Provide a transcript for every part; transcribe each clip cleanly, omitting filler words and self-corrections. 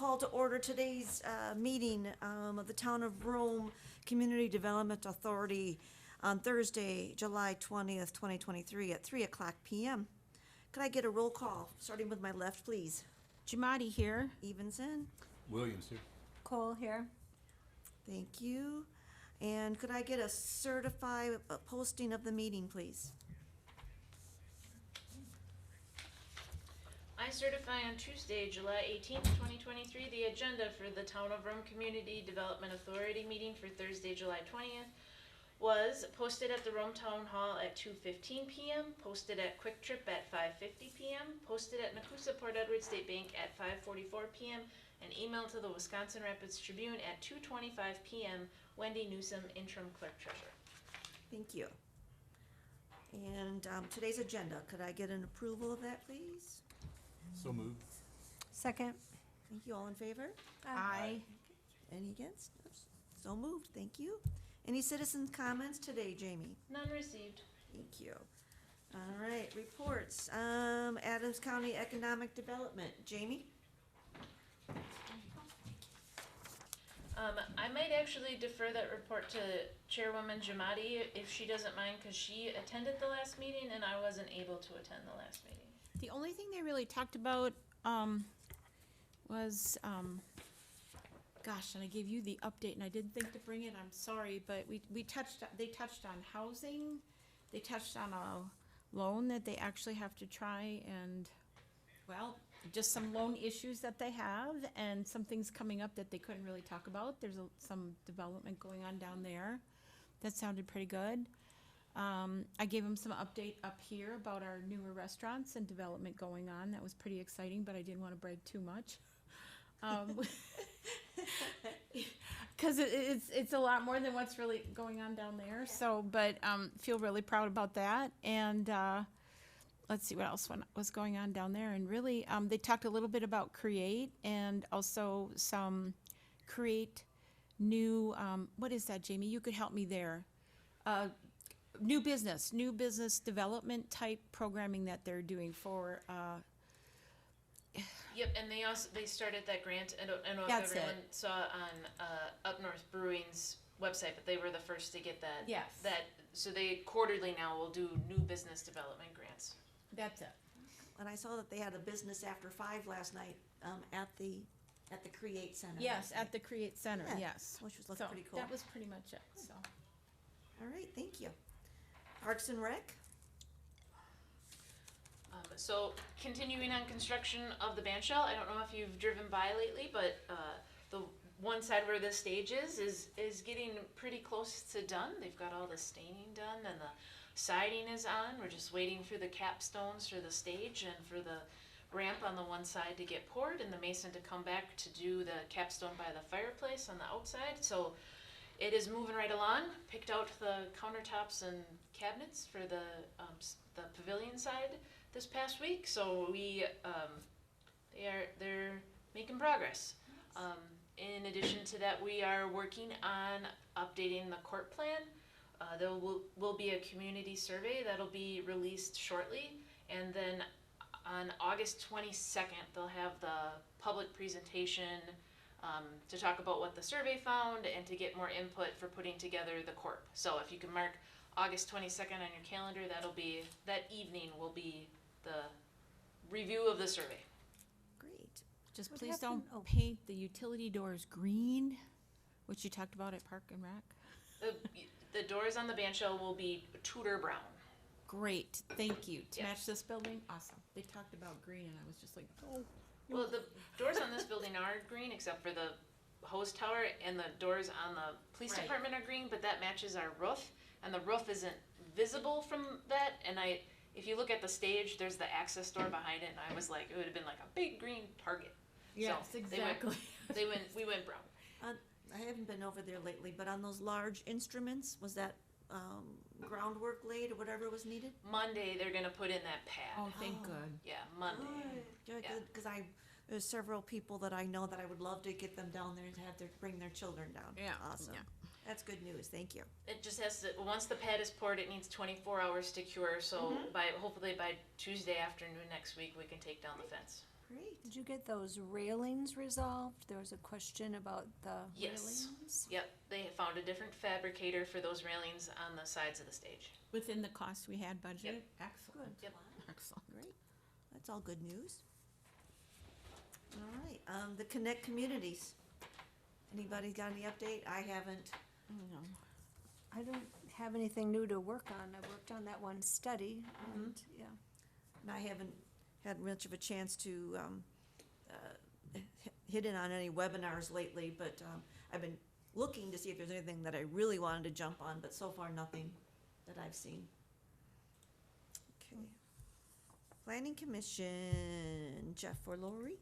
call to order today's meeting of the Town of Rome Community Development Authority on Thursday, July 20th, 2023 at 3 o'clock p.m. Could I get a roll call, starting with my left, please? Jamadi here. Evenson, Williams here. Cole here. thank you. And could I get a certified posting of the meeting, please? I certify on Tuesday, July 18th, 2023, the agenda for the Town of Rome Community Development Authority meeting for Thursday, July 20th was posted at the Rome Town Hall at 2:15 p.m., posted at Quick Trip at 5:50 p.m., posted at Nakusa Port Edward State Bank at 5:44 p.m., and emailed to the Wisconsin Rapids Tribune at 2:25 p.m. Wendy Newsom, Interim Clerk Treasurer. Thank you. And today's agenda, could I get an approval of that, please? So moved. Second. Thank you. All in favor? Aye. Any against? So moved. Thank you. Any citizen comments today, Jamie? None received. Thank you. All right, reports. Adams County Economic Development. Jamie? I might actually defer that report to Chairwoman Jamadi if she doesn't mind, because she attended the last meeting and I wasn't able to attend the last meeting. The only thing they really talked about was, gosh, and I gave you the update, and I didn't think to bring it. I'm sorry, but they touched on housing. They touched on a loan that they actually have to try and, well, just some loan issues that they have and some things coming up that they couldn't really talk about. There's some development going on down there. That sounded pretty good. I gave them some update up here about our newer restaurants and development going on. That was pretty exciting, but I didn't want to brag too much. Because it's a lot more than what's really going on down there. So, but feel really proud about that. And let's see what else was going on down there. And really, they talked a little bit about Create and also some Create new, what is that, Jamie? You could help me there. New business development type programming that they're doing for. Yep, and they started that grant. I don't know if That's everyone it. saw on Up North Brewing's website, but they were the first to get that. Yes. So they quarterly now will do new business development grants. That's it. And I saw that they had a business after 5 last night at the Create Center. Yes, at the Create Center. Yeah, Yes. which was So pretty cool. that was pretty much it. So. All right, thank you. Parks and Rec? So continuing on construction of the band shell, I don't know if you've driven by lately, but the one side where the stage is getting pretty close to done. They've got all the staining done and the siding is on. We're just waiting for the capstones for the stage and for the ramp on the one side to get poured and the mason to come back to do the capstone by the fireplace on the outside. So it is moving right along. Picked out the countertops and cabinets for the pavilion side this past week. So they're making progress. In addition to that, we are working on updating the court plan. There will be a community survey that'll be released shortly, and then on August 22nd they'll have the public presentation to talk about what the survey found and to get more input for putting together the corp. So if you can mark August 22nd on your calendar, that evening will be the review of the survey. Great. Just What please happened? don't paint the utility doors green, which you talked about at Park and Rec. The doors on the band shell will be Tudor brown. Great, thank you. To Yeah. match this building, awesome. They talked about green, and I was just like, oh. Well, the doors on this building are green except for the hose tower, and the doors on the police Right. department are green, but that matches our roof, and the roof isn't visible from that. And if you look at the stage, there's the access door behind it, and I was like, it would have been like a big green target. Yes, So exactly. we went brown. I haven't been over there lately, but on those large instruments, was that groundwork laid or whatever was needed? Monday they're gonna put in that pad. Oh, thank Oh. good. Yeah, Monday. Good, Yeah. because there's several people that I know that I would love to get them down there and bring their children down. Yeah, Awesome. yeah. That's good news, thank you. It just has to, once the pad is poured, it needs 24 hours to cure, so hopefully by Tuesday afternoon next week, we can take down the fence. Great. Did you get those railings resolved? There was a question about the Yes. railings. Yep, they have found a different fabricator for those railings on the sides of the stage. Within the cost we had budgeted? Excellent. Yep. Excellent. Great. That's all good news. All right, the Connect Communities. Anybody got any update? I haven't. No. I don't have anything new to work on. I worked on that one study and, yeah. And I haven't had much of a chance to hit in on any webinars lately, but I've been looking to see if there's anything that I really wanted to jump on, but so far nothing that I've seen. Okay. Planning Commission, Jeff or Lori?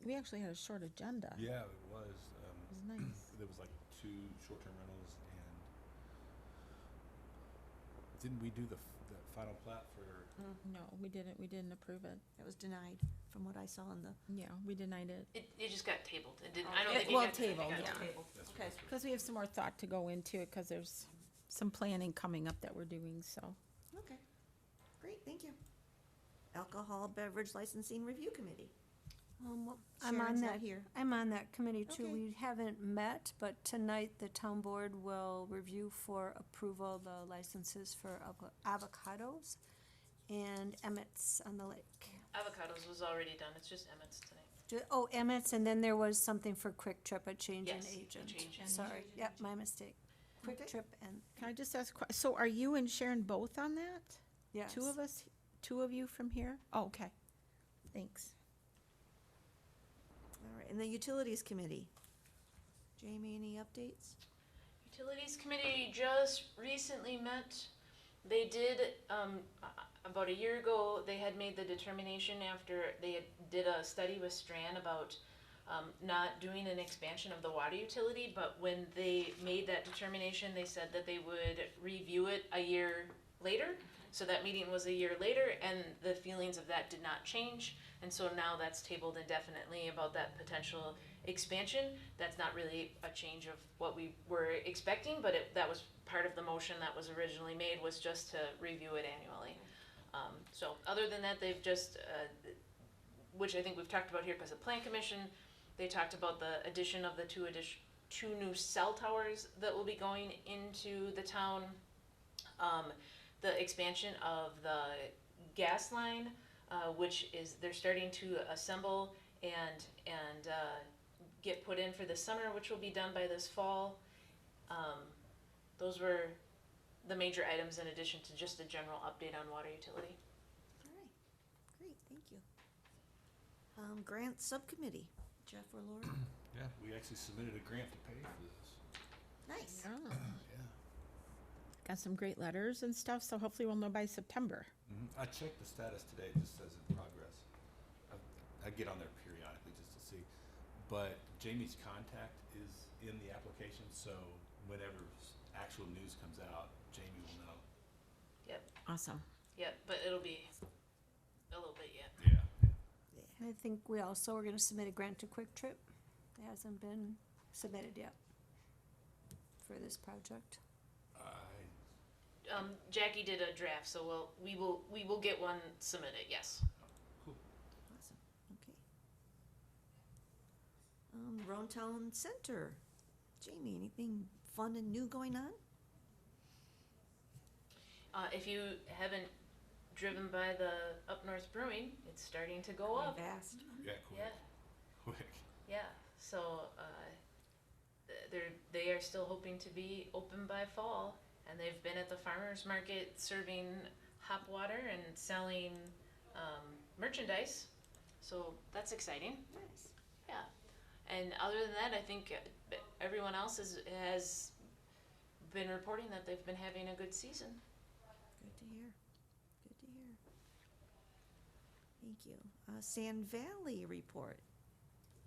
We actually had a short agenda. Yeah, it was. It was nice. There was like 2 short-term rentals, and didn't we do the final plat for? No, we didn't approve it. That was denied from what I saw in the. Yeah, we denied it. It just got tabled. It didn't, I don't Okay. think it Well, got, I think it tabled, got yeah. tabled. That's what Okay. that's what- Because we have some more thought to go into it, because there's some planning coming up that we're doing, so. Okay, great, thank you. Alcohol Beverage Licensing Review Committee. Well, I'm on Sharon's not that, here. I'm on that committee too. Okay. We haven't met, but tonight the town board will review for approval the licenses for avocados and Emmett's on the lake. Avocados was already done. It's just Emmett's tonight. Oh, Emmett's, and then there was something for Quick Trip, a change in Yes, a agent. change in Sorry, agent. yep, my mistake. Quick Okay. Trip and, Can I just ask, so are you and Sharon both on that? yes. Two of us, 2 of you from here? Oh, okay. Thanks. All right, and the Utilities Committee. Jamie, any updates? Utilities Committee just recently met. They did, about a year ago, they had made the determination after they did a study with Strand about not doing an expansion of the water utility, but when they made that determination, they said that they would review it a year later. So that meeting was a year later, and the feelings of that did not change. And so now that's tabled indefinitely about that potential expansion. That's not really a change of what we were expecting, but that was part of the motion that was originally made, was just to review it annually. So other than that, they've just, which I think we've talked about here, because the Plan Commission, they talked about the addition of the two new cell towers that will be going into the town. The expansion of the gas line, which is, they're starting to assemble and get put in for the summer, which will be done by this fall. Those were the major items in addition to just a general update on water utility. All right, great, thank you. Grant Subcommittee, Jeff or Lori? Yeah, we actually submitted a grant to pay for this. Nice. Yeah. Yeah. Got some great letters and stuff, so hopefully we'll know by September. I checked the status today, it just says in progress. I get on there periodically just to see. But Jamie's contact is in the application, so whenever actual news comes out, Jamie will know. Awesome. Yep, but it'll be a little bit yet. Yeah. And I think we also are gonna submit a grant to Quick Trip. It hasn't been submitted yet for this project. Jackie did a draft, so we will get one submitted, yes. Cool. Awesome, okay. Roan Town Center, Jamie, anything fun and new going on? If you haven't driven by the Up North Brewing, it's starting to go up. Vast. Yeah, quick. Yeah, Quick. yeah. So they are still hoping to be open by fall, and they've been at the farmers market serving hop water and selling merchandise. So that's exciting. Nice. Yeah. And other than that, I think everyone else has been reporting that they've been having a good season. Good to hear, good to hear. Thank you. Sand Valley report.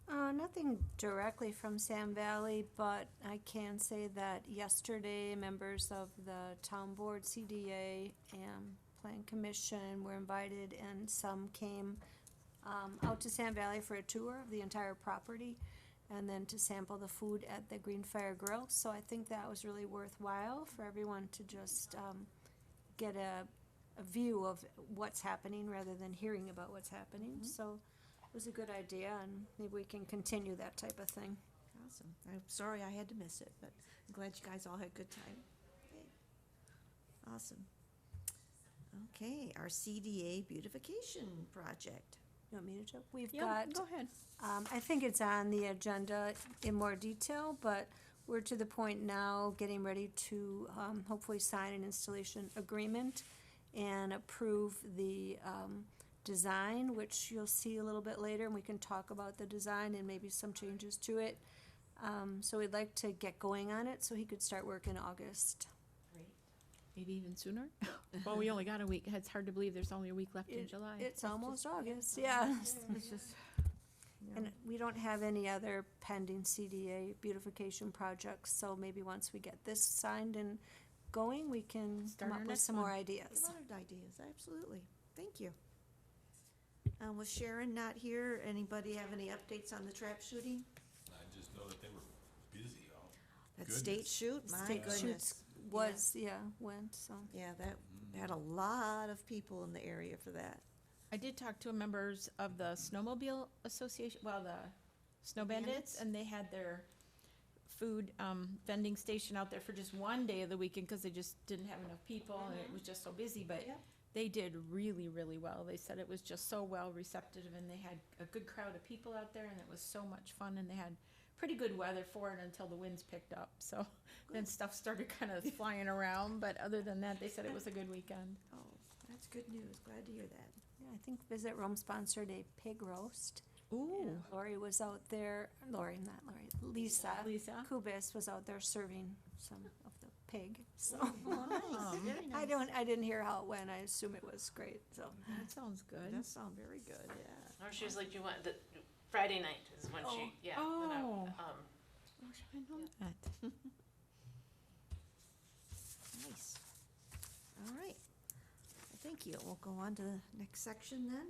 Nothing directly from Sam Valley, but I can say that yesterday, members of the town board, CDA, and Plan Commission were invited, and some came out to Sam Valley for a tour of the entire property, and then to sample the food at the Green Fire Grill. So I think that was really worthwhile for everyone to just get a a view of what's happening rather than hearing about what's happening. So it was a good idea, and maybe we can continue that type of thing. Awesome. I'm sorry I had to miss it, but I'm glad you guys all had a good time. Okay. Awesome. Okay, our CDA beautification project. You want me to jump? We've Yeah, got, go ahead. I think it's on the agenda in more detail, but we're to the point now getting ready to hopefully sign an installation agreement and approve the design, which you'll see a little bit later, and we can talk about the design and maybe some changes to it. So we'd like to get going on it so he could start work in August. Great. Maybe even sooner? Well, we only got a week. It's hard to believe there's only a week left in July. It's almost August, yeah. It's just, And we don't have any other pending CDA beautification projects, so maybe once we get this signed and going, we can Start come our up with next some one. more ideas. Some other ideas, absolutely. Thank you. With Sharon not here, anybody have any updates on the trap shooting? I just know that they were busy, oh. That Goodness. state shoot, my State goodness. shoots was, went, so. Yeah, that had a lot of people in the area for that. I did talk to members of the Snowmobile Association, well, the Snow Bandits, and they had their food vending station out there for just one day of the weekend because they just didn't have enough people and it was just so busy. But Yep. they did really, really well. They said it was just so well receptive and they had a good crowd of people out there and it was so much fun and they had pretty good weather for it until the winds picked up. So then stuff started kind of flying around. But other than that, they said it was a good weekend. Oh, that's good news. Glad to hear that. Yeah, I think Visit Rome sponsored a pig roast. Ooh. Lori was out there, Lisa Lisa. Kubis was out there serving some of the pig, so. Nice, very nice. I didn't hear how it went, I assume it was great, so. That sounds good. That sounds very good, yeah. Or she was like, "Do you want the Friday night?" Is when she, yeah. when I- Oh. I wish I known that. Nice. All right. Thank you. We'll go on to the next section then.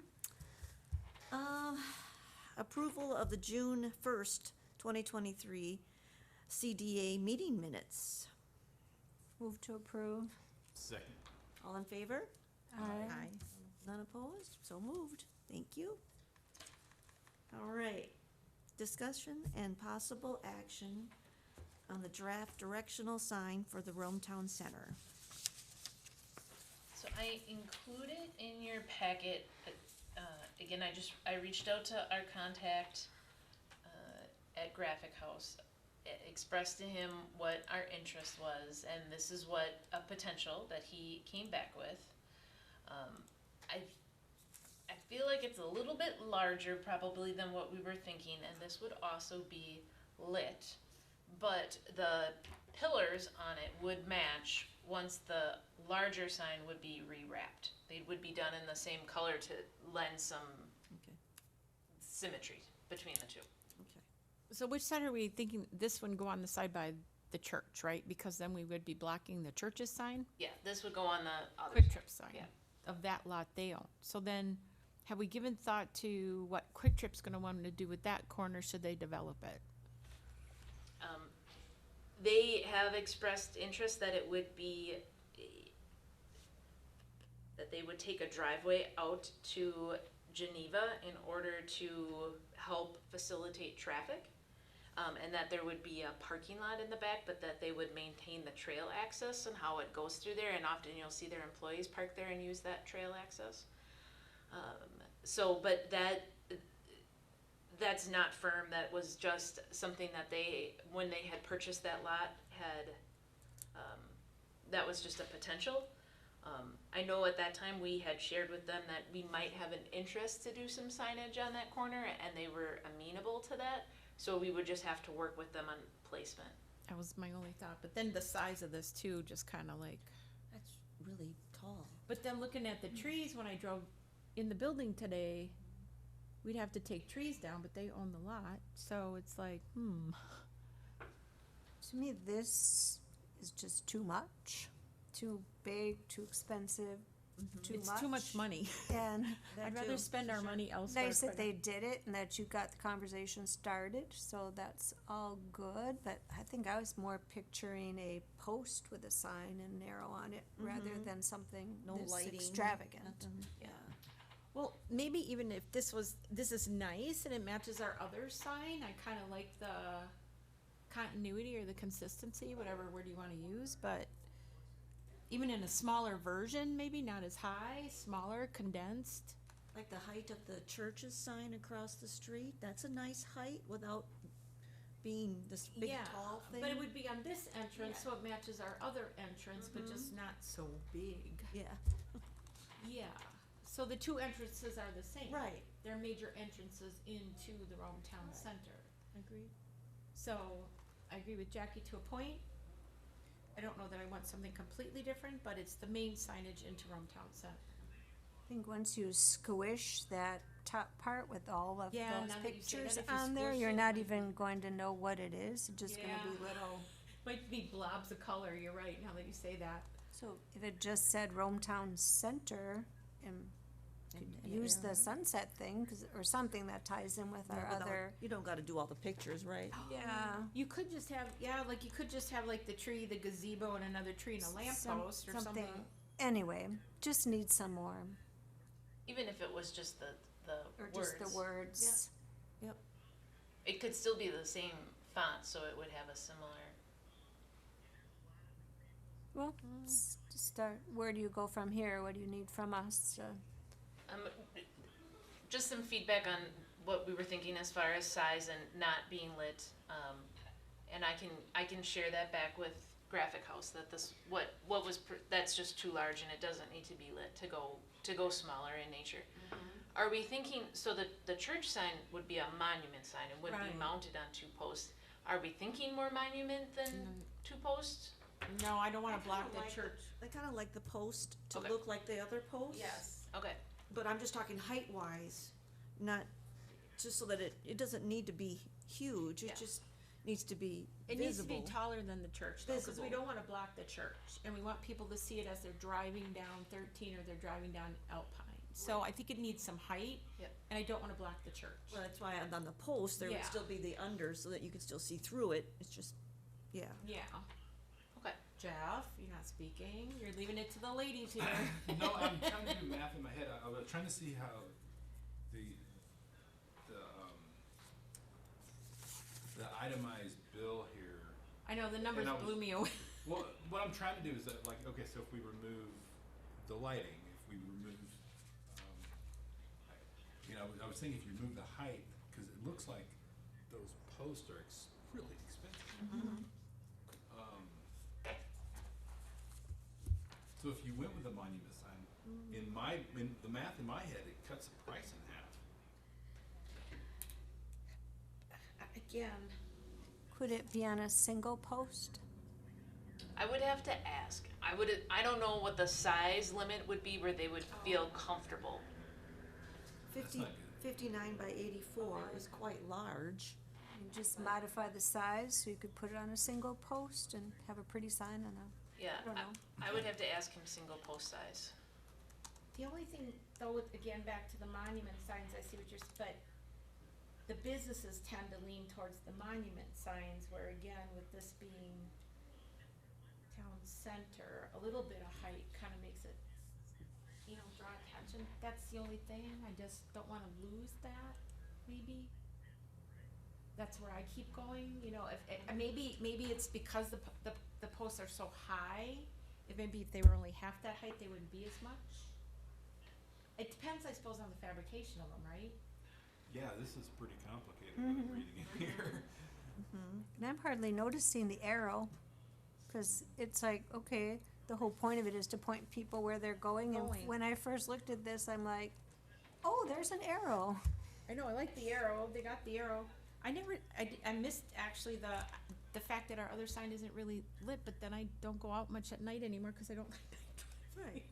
Approval of the June 1st, 2023 CDA meeting minutes. Move to approve. Second. All in favor? Aye. None opposed? So moved. Thank you. All right. Discussion and possible action on the draft directional sign for the Rome Town Center. So I included in your packet, again, I reached out to our contact at Graphic House, expressed to him what our interest was, and this is what a potential that he came back with. I feel like it's a little bit larger probably than what we were thinking, and this would also be lit, but the pillars on it would match once the larger sign would be rewrapped. They would be done in the same color to lend some Okay. symmetry between the two. Okay. So which side are we thinking, this one go on the side by the church, right? Because then we would be blocking the church's sign, Yeah, this would go on the other. Quick Trip sign Yeah. of that lot they own. So then, have we given thought to what Quick Trip's gonna want to do with that corner, should they develop it? They have expressed interest that it would be, that they would take a driveway out to Geneva in order to help facilitate traffic. And that there would be a parking lot in the back, but that they would maintain the trail access and how it goes through there, and often you'll see their employees park there and use that trail access. But that's not firm, that was just something that they, when they had purchased that lot, had, that was just a potential. I know at that time we had shared with them that we might have an interest to do some signage on that corner, and they were amenable to that, so we would just have to work with them on placement. That was my only thought, but then the size of this too, just kinda like, That's really tall. but then looking at the trees, when I drove in the building today, we'd have to take trees down, but they own the lot, so it's like, To me, this is just too much, too big, too expensive, too It's much. too much money. And I'd That rather too, spend for our sure. money elsewhere. nice that for they did it and that you got the conversation started, so that's all good, but I think I was more picturing a post with a sign and an arrow on it rather than something No this lighting. extravagant. Nothing. Yeah. Well, maybe even if this is nice and it matches our other sign, I kind of like the continuity or the consistency, whatever word you want to use, but even in a smaller version, maybe not as high, smaller, condensed. Like the height of the church's sign across the street, that's a nice height without being this big Yeah, tall thing. but it would be on this entrance, so it matches our other entrance, but just not so big. Yeah, Yeah, so the two entrances are the same. right. They're major entrances into the Rome Town Center. Agreed. So, I agree with Jackie to a point. I don't know that I want something completely different, but it's the main signage into Rome Town Center. I think once you squish that top part with all of Yeah, those now that you say that, pictures if you on there, squish you're it, not it even going to know what it is, it's just gonna be Yeah. little. Might be blobs of color, you're right, now that you say that. So if it just said Rome Town Center and use the sunset thing, 'cause, or something that ties in with our Yeah, without- other. You don't gotta do all the pictures, right? Yeah. You could just have, like you could just have like the tree, the gazebo, and another tree and a lamppost or something. Anyway, just need some more, Even if it was just the or words. just the words. It could still be the same font, so it would have a similar. Well, start, where do you go from here? What do you need from us? Just some feedback on what we were thinking as far as size and not being lit. And I can share that back with Graphic House, that this, what was, that's just too large and it doesn't need to be lit to go smaller in nature. Are we thinking, so the church sign would be a monument sign and would be Right. mounted on 2 posts. Are we thinking more monument than 2 posts? No, I don't wanna block kinda the like church. I kinda like the post to Okay. look like the other posts. Okay, But I'm just talking height wise, not, just so that it doesn't need to be huge, Yeah. it just needs to be It needs to be visible. taller than the church, though, cause we Visible. don't wanna block the church, and we want people to see it as they're driving down 13 or they're driving down Alpine. So I think it needs some height, Yep. and I don't wanna block the church. Well, that's why on the post, there would Yeah. still be the under, so that you could still see through it, it's just, yeah. Yeah. okay. Jeff, you're not speaking, you're leaving it to the ladies here. No, I'm trying to do math in my head. I was trying to see how the itemized bill here. I know, the numbers And I was- blew me away. Well, what I'm trying to do is that, like, okay, so if we remove the lighting, if we remove, I was thinking if you remove the height, because it looks like those posts are really expensive. So if you went with a monument sign, in the math in my head, it cuts the price in half. Again, Could it be on a single post? I would have to ask. I don't know what the size limit would be where they would feel comfortable. 59 by 84 is quite large. You just modify the size so you could put it on a single post and have a pretty sign on a, Yeah, I don't know. I would have to ask him single post size. the only thing, though, with, again, back to the monument signs, I see what you're, but the businesses tend to lean towards the monument signs, where again, with this being town center, a little bit of height kinda makes it, draw attention. That's the only thing, I just don't wanna lose that, maybe. That's where I keep going, maybe it's because the posts are so high, maybe if they were only half that height, they wouldn't be as much. It depends, I suppose, on the fabrication of them, right? Yeah, this is pretty complicated what I'm reading in here. and I'm hardly noticing the arrow, cause it's like, okay, the whole point of it is to point people where they're going, and Going. when I first looked at this, I'm like, oh, there's an arrow. I know, I like the arrow, they got the arrow. I missed actually the fact that our other sign isn't really lit, but then I don't go out much at night anymore, cause I don't like night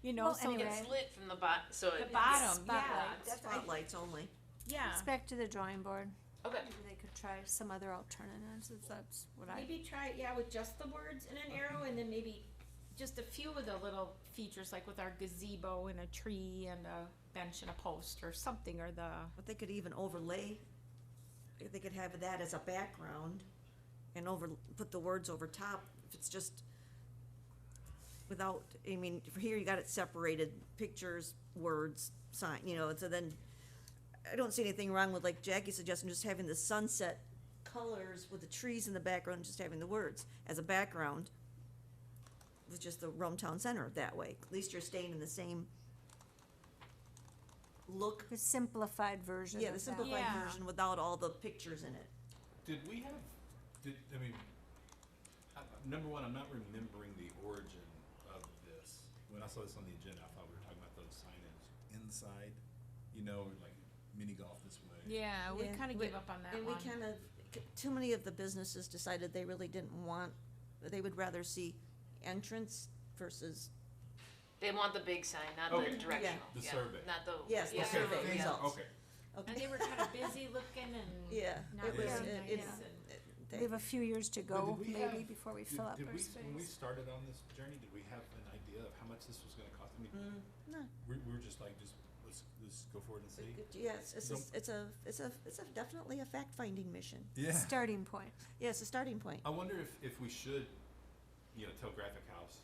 driving. Well, So anyway. It's lit from the bottom, so the it, bottom, yeah, Spotlight. that's right. Spotlights only. Yeah, It's back to the drawing board. okay. Maybe they could try some other alternatives, if that's what I, maybe try, with just the words and an arrow, and then maybe just a few of the little features, like with our gazebo and a tree and a bench and a post or something, or the, But they could even overlay, they could have that as a background and put the words over top, if it's just without, I mean, for here you got it separated, pictures, words, sign, so then, I don't see anything wrong with, like Jackie suggested, just having the sunset colors with the trees in the background, just having the words as a background with just the Rumtown Center that way. At least you're staying in the same look. The simplified version Yeah, of the that. simplified Yeah. version without all the pictures in it. Number one, I'm not remembering the origin of this. When I saw this on the agenda, I thought we were talking about those signage inside, like mini golf this way. yeah, we Yeah, kinda we- gave up on that And one. we kind of, too many of the businesses decided they really didn't want, they would rather see entrance versus, They want the big sign, not Okay. the directional. The yeah, survey. Not the. Yes, the yeah. survey Yeah. results. Okay. And okay, they were kinda busy looking and yeah, not it was, very Yeah. nice it's, and. We have a few years to go, But did we maybe, have- before we fill up Did our we, space. when we started on this journey, did we have an idea of how much this was gonna cost? I mean, no, we were just like, let's go forward and see. yes, it's Don't- a definitely a fact-finding mission. Yeah. Starting point. Yes, a starting point. I wonder if we should, tell Graphic House,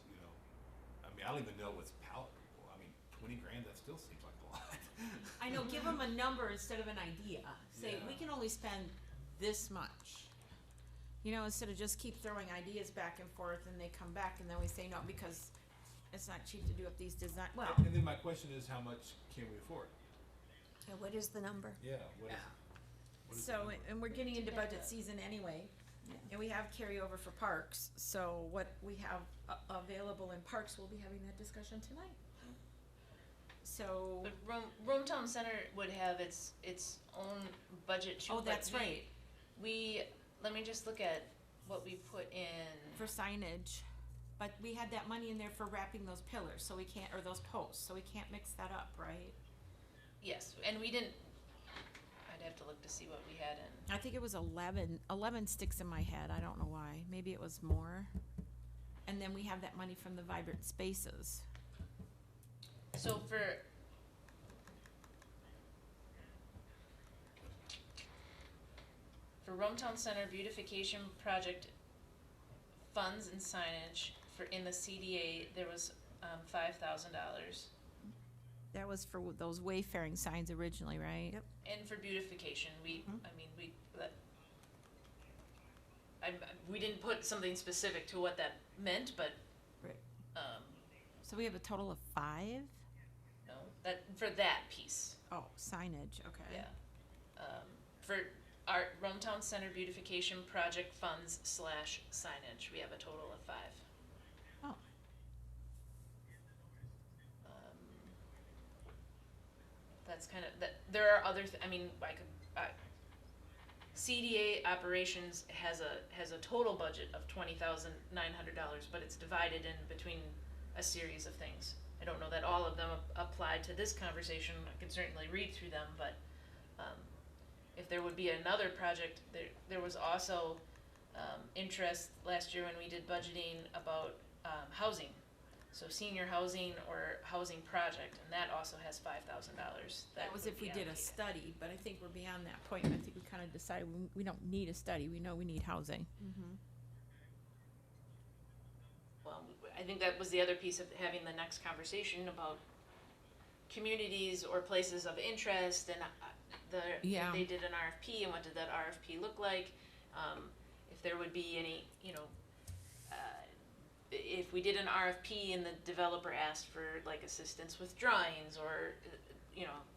I mean, I don't even know what's palatable. I mean, 20 grand, that still seems like a lot. I know, give them a number instead of an idea. Say, Yeah. we can only spend this much. Instead of just keep throwing ideas back and forth and they come back and then we say no because it's not cheap to do up these design, well, And then my question is, how much can we afford? Yeah, what is the number? Yeah, what is, Yeah. what is the so, number? and we're getting into budget season anyway. Yeah. And we have carryover for parks, so what we have available in parks, we'll be having that discussion tonight. So, But Rumtown Center would have its own budget too. oh, but that's we- right, Let me just look at what we put in. for signage. But we had that money in there for wrapping those pillars, so we can't, or those posts, so we can't mix that up, right? Yes, and we didn't, I'd have to look to see what we had in. I think it was 11 sticks in my head, I don't know why, maybe it was more. And then we have that money from the Vibrant Spaces. So for Rumtown Center beautification project funds and signage in the CDA, there was $5,000. That was for those wayfaring signs originally, right? Yep. And for beautification, we didn't put something specific to what that meant, but, Right. um, So we have a total of 5? no, for that piece, Oh, signage, okay. yeah. For our Rumtown Center beautification project funds / signage, we have a total of 5. Oh, That's kind of, there are other, CDA operations has a total budget of $20,900, but it's divided in between a series of things. I don't know that all of them apply to this conversation, I can certainly read through them, but, if there would be another project, there was also, interest last year when we did budgeting about, housing. So senior housing or housing project, and that also has $5,000. that was would if we be did a allocated. study, but I think we're beyond that point. I think we kind of decided we don't need a study, we know we need housing. Well, I think that was the other piece of having the next conversation about communities or places of interest and Yeah. if they did an RFP and what did that RFP look like? If there would be any, if we did an RFP and the developer asked for like assistance with drawings or,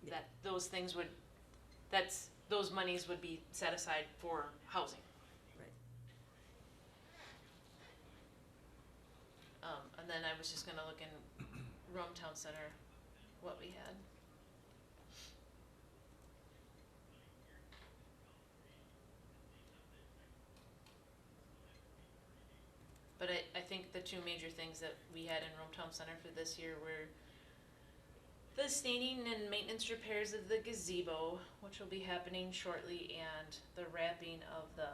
that those things would, those monies would be set aside for housing. Right. And then I was just gonna look in Rumtown Center, what we had. But I think the two major things that we had in Rumtown Center for this year were the staining and maintenance repairs of the gazebo, which will be happening shortly, and the wrapping of the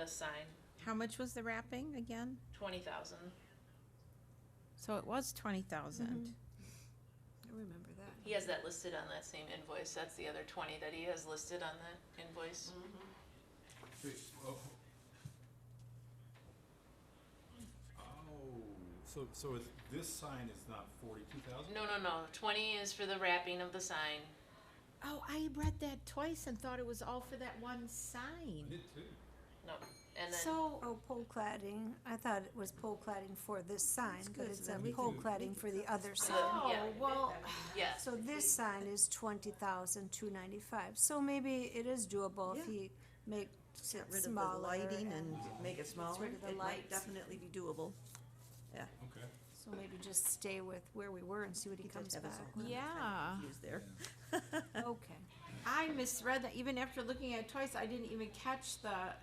sign How much was the wrapping again? 20,000. So it was 20,000. I remember that. He has that listed on that same invoice. That's the other 20 that he has listed on that invoice. Wait, oh. So is, this sign is not 42,000? No. 20 is for the wrapping of the sign. Oh, I read that twice and thought it was all for that one I sign. did too. No, and then So, Oh, pole cladding, I thought it was pole cladding for this sign, That's but good, it's so a that we pole can- cladding for the other sign. oh, Yeah. well, yeah, So this sign is 20,295, so maybe it is doable if Yeah. he makes Get it rid of the smaller. lighting and make it smaller. rid of the It might lights. definitely be doable. Okay. So maybe just stay with where we were and see what he He comes does have back us all with. Yeah. kind of confused there. Okay. I misread that. Even after looking at it twice, I didn't even catch the,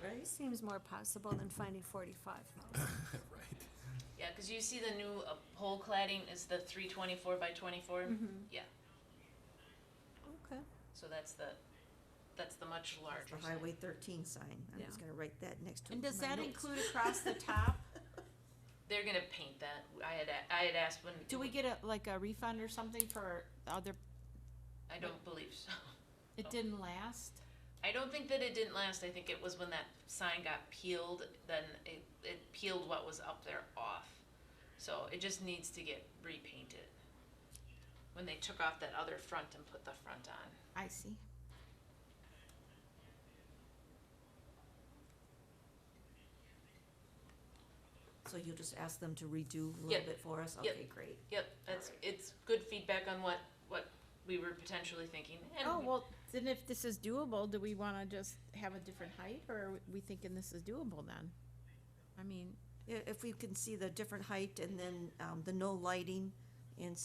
Right? Seems more possible than finding 45,000. Right. yeah, because you see the new pole cladding is the 324 by 24. Yeah, Okay. so that's the much larger. The sign. Highway 13 sign. I'm Yeah. just gonna write that next to and does my that notes. include across the top? They're gonna paint that. I had asked when. Do we get like a refund or something for the other, I don't believe so. it didn't last? I don't think that it didn't last. I think it was when that sign got peeled, then it peeled what was up there off. So it just needs to get repainted. When they took off that other front and put the front on. I see. So you'll just ask them to redo a little Yep. bit for us? Yep. Okay, great. Yep, it's good feedback on what we were potentially thinking. And Oh, well, then if this is doable, do we wanna just have a different height, or are we thinking this is doable then? I mean, Yeah, if we can see the different height and then, the no lighting and,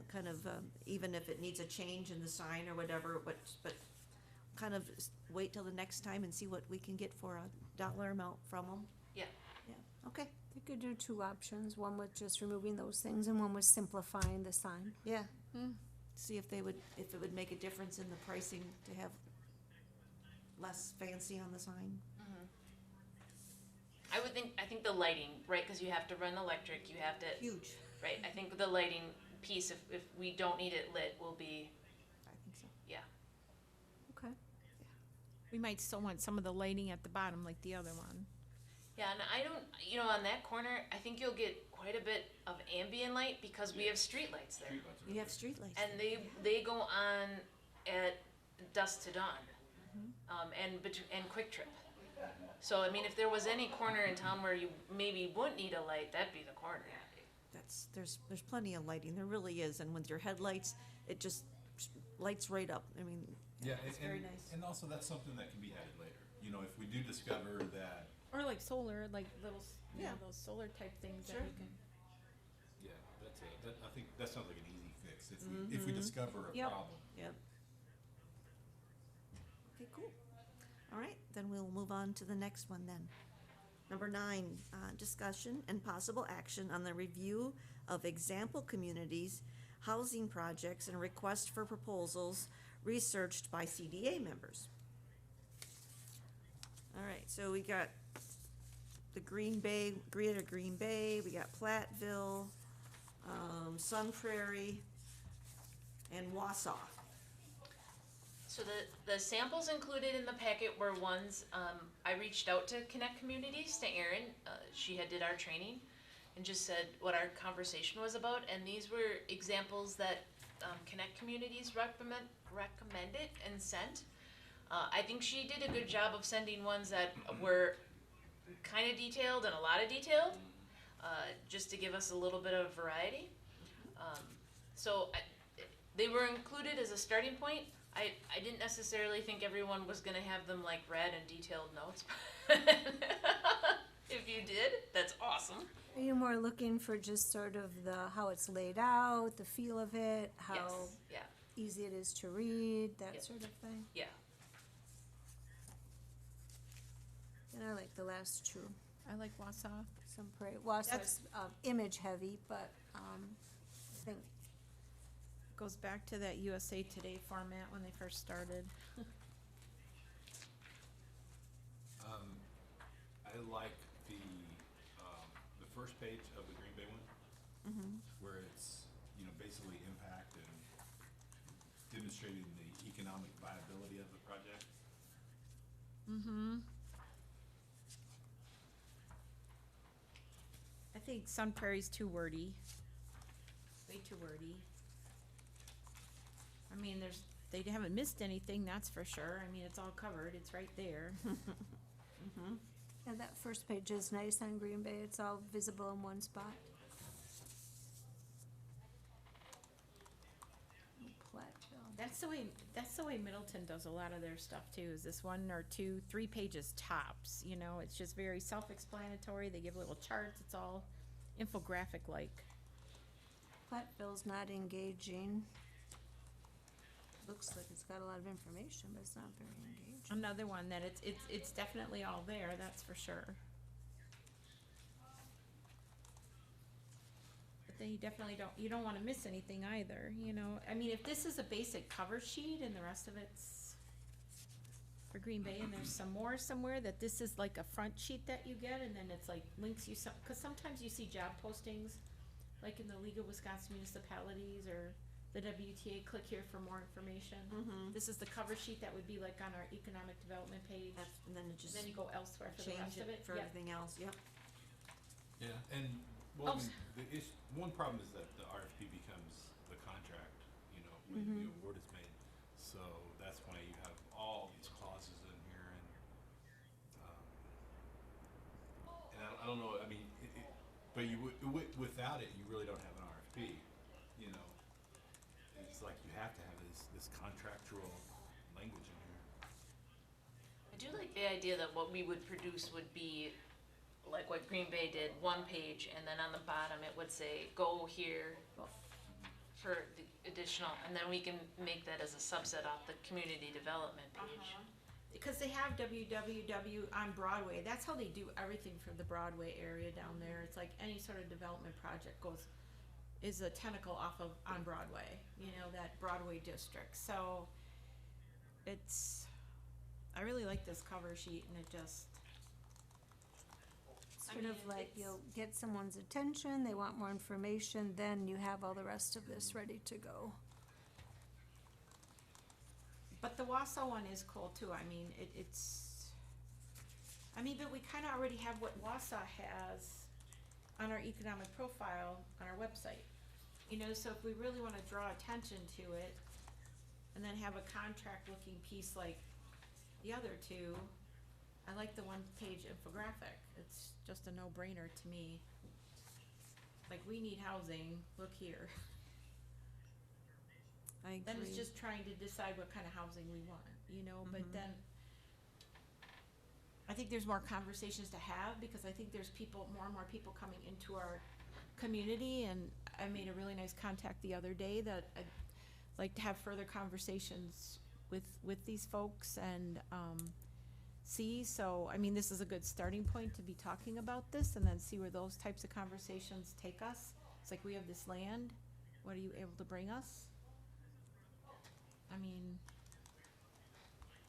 kind of, even if it needs a change in the sign or whatever, but kind of wait till the next time and see what we can get for a dollar amount from them. Yeah. Yeah, okay, They could do two options, one with just removing those things and one with simplifying the sign. yeah. Hmm. See if it would make a difference in the pricing to have less fancy on the sign. I think the lighting, right, because you have to run electric, you have to, Huge, right, I think the lighting piece, if we don't need it lit, will be, I think so. yeah. Okay. we might still want some of the lighting at the bottom like the other one. Yeah, and I don't, on that corner, I think you'll get quite a bit of ambient light because we have street lights there. Streetlights are You have okay. streetlights. And they go on at dusk to dawn, and Quick Trip. So I mean, if there was any corner in town where you maybe wouldn't need a light, that'd be the corner. There's plenty of lighting, there really is, and with your headlights, it just lights right up, I mean, Yeah, it's very nice. And also that's something that can be added later. If we do discover that, Or like solar, like little, Yeah. those solar type things that Sure. we can. yeah, I think that sounds like an easy fix. If we discover a Yep. problem. Yep. Okay, cool. All right, then we'll move on to the next one then. Number 9, discussion and possible action on the review of example communities, housing projects, and request for proposals researched by CDA members. All right, so we got the Greater Green Bay, we got Platteville, Sun Prairie, and Wausau. So the samples included in the packet were ones, I reached out to Connect Communities, to Erin, she had did our training, and just said what our conversation was about, and these were examples that Connect Communities recommended and sent. I think she did a good job of sending ones that were kind of detailed and a lot of detailed, just to give us a little bit of variety. They were included as a starting point. I didn't necessarily think everyone was gonna have them like read and detailed notes. If you did, that's awesome. Are you more looking for just sort of how it's laid out, the feel of it, how Yes, yeah, easy it is to read, that Yep. sort of thing? yeah. And I like the last two. I like Wausau. Some pretty, Wausau's image heavy, but I think Goes back to that USA Today format when they first started. I like the first page of the Green Bay one, where it's, you know, basically impact and demonstrating the economic viability of the project. I think Sun Prairie's too wordy. Way too wordy. I mean, they haven't missed anything, that's for sure. I mean, it's all covered, it's right there. And that first page is nice on Green Bay, it's all visible in one spot. Platteville. That's the way Middleton does a lot of their stuff too, is this 1 or 2, 3 pages tops, you know, it's just very self-explanatory, they give little charts, it's all infographic-like. Platteville's not engaging. Looks like it's got a lot of information, but it's not very engaging. Another one that it's definitely all there, that's for sure. But then you don't wanna miss anything either, you know, I mean, if this is a basic cover sheet and the rest of it's for Green Bay and there's some more somewhere, that this is like a front sheet that you get and then it's like links you cause sometimes you see job postings, like in the League of Wisconsin Municipalities or the WTA, click here for more information. This is the cover sheet that would be like on our economic development page. And then it just And then you go elsewhere for the change rest of it it. for Yep. everything else, yep. Yeah, and, well, Oh, I mean, one problem is that the RFP becomes the contract, you know, when the award is made. So that's why you have all these clauses in here and I don't know, I mean, but without it, you really don't have an RFP, you know. It's like you have to have this contractual language in here. I do like the idea that what we would produce would be like what Green Bay did, 1 page, and then on the bottom it would say, go here for the additional, and then we can make that as a subset off the community development page. Because they have WWW on Broadway, that's how they do everything for the Broadway area down there. It's like any sort of development project is a tentacle off of, on Broadway, you know, that Broadway district. So I really like this cover sheet and it just, Sort of like you'll get someone's attention, they want more information, then you have all the rest of this ready to go. but the Wausau one is cool too. I mean, but we kinda already have what Wausau has on our economic profile on our website. You know, so if we really wanna draw attention to it, and then have a contract looking piece like the other two, I like the 1-page infographic, it's just a no-brainer to me. Like, we need housing, look here. I agree. Then it's just trying to decide what kind of housing we want, you know, but then I think there's more conversations to have because I think there's more and more people coming into our community, and I made a really nice contact the other day that I'd like to have further conversations with these folks and see. So, I mean, this is a good starting point to be talking about this and then see where those types of conversations take us. It's like, we have this land, what are you able to bring us? I mean,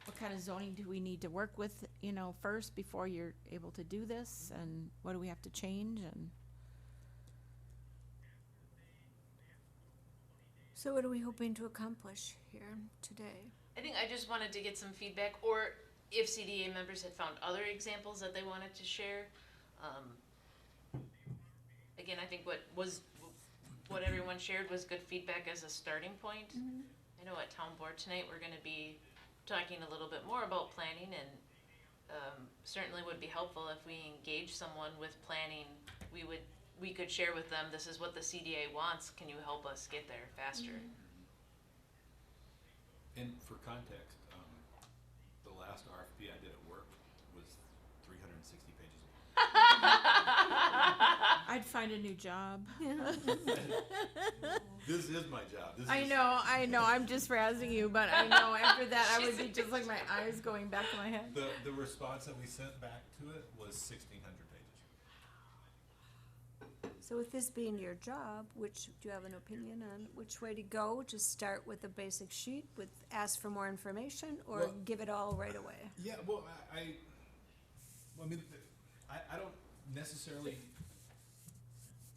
what kind of zoning do we need to work with, you know, first before you're able to do this, and what do we have to change, and So what are we hoping to accomplish here today? I think I just wanted to get some feedback, or if CDA members had found other examples that they wanted to share. Again, I think what everyone shared was good feedback as a starting point. I know at town board tonight, we're gonna be talking a little bit more about planning, and certainly would be helpful if we engage someone with planning. We could share with them, this is what the CDA wants, can you help us get there faster? And for context, the last RFP I did at work was 360 pages long. I'd find a new job. This is my job. I know, I'm just razzing you, but I know after that I would be just like my eyes going back to my head. The response that we sent back to it was 1,600 pages. So with this being your job, do you have an opinion on which way to go? Just start with a basic sheet ask for more information, or Well- give it all right away? Yeah, well, I mean, I don't necessarily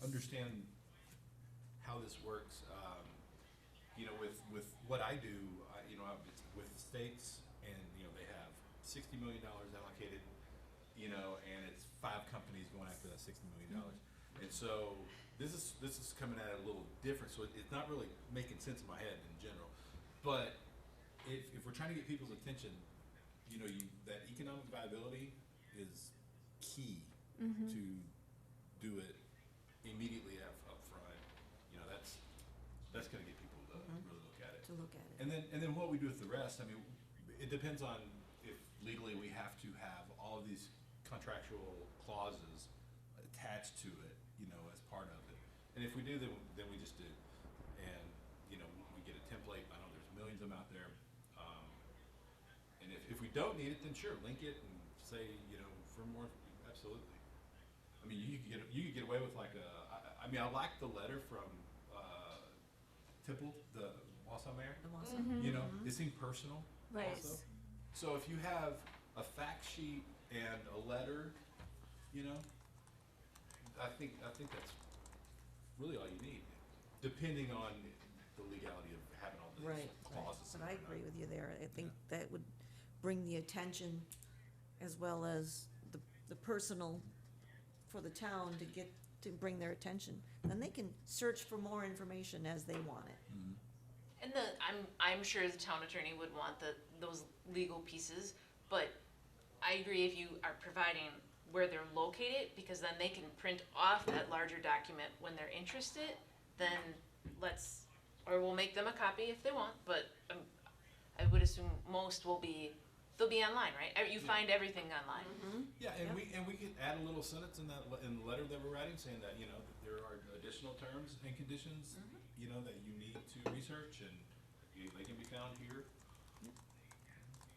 understand how this works. You know, with what I do, you know, it's with states, and you know, they have $60 million allocated, you know, and it's 5 companies going after that $60 million. And so this is coming at it a little different. So it's not really making sense in my head in general. But if we're trying to get people's attention, you know, that economic viability is key to do it immediately up front. You know, that's going to get people to really look at it. To look at it. And then what we do with the rest, I mean, it depends on if legally we have to have all of these contractual clauses attached to it, you know, as part of it. And if we do, then we just do. And, you know, we get a template. I know there's millions of them out there. And if we don't need it, then sure, link it and say, you know, for more, absolutely. I mean, you could get away with like I mean, I like the letter from Tipple, the Wausau mayor. The Wausau. You know, it seemed personal. Right. Also. So if you have a fact sheet and a letter, you know, I think that's really all you need, depending on the legality of having all these Right, clauses. but I agree with you there. I think that would bring the attention as well as the personal for the town to bring their attention. Then they can search for more information as they want it. And I'm sure the town attorney would want those legal pieces, but I agree if you are providing where they're located, because then they can print off that larger document when they're interested, then we'll make them a copy if they want, but I would assume most they'll be online, right? You find everything online. Yeah, and we could add a little sentence in the letter that we're writing, saying that, you know, that there are additional terms and conditions, you know, that you need to research, and they can be found here.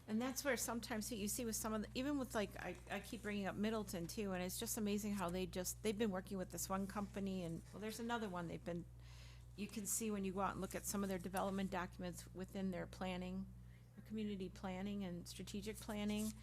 And that's where sometimes you see with some of the, even with like, I keep bringing up Middleton too, and it's just amazing how they've been working with this one company, and well, there's another one you can see when you go out and look at some of their development documents within their planning, community planning and strategic planning,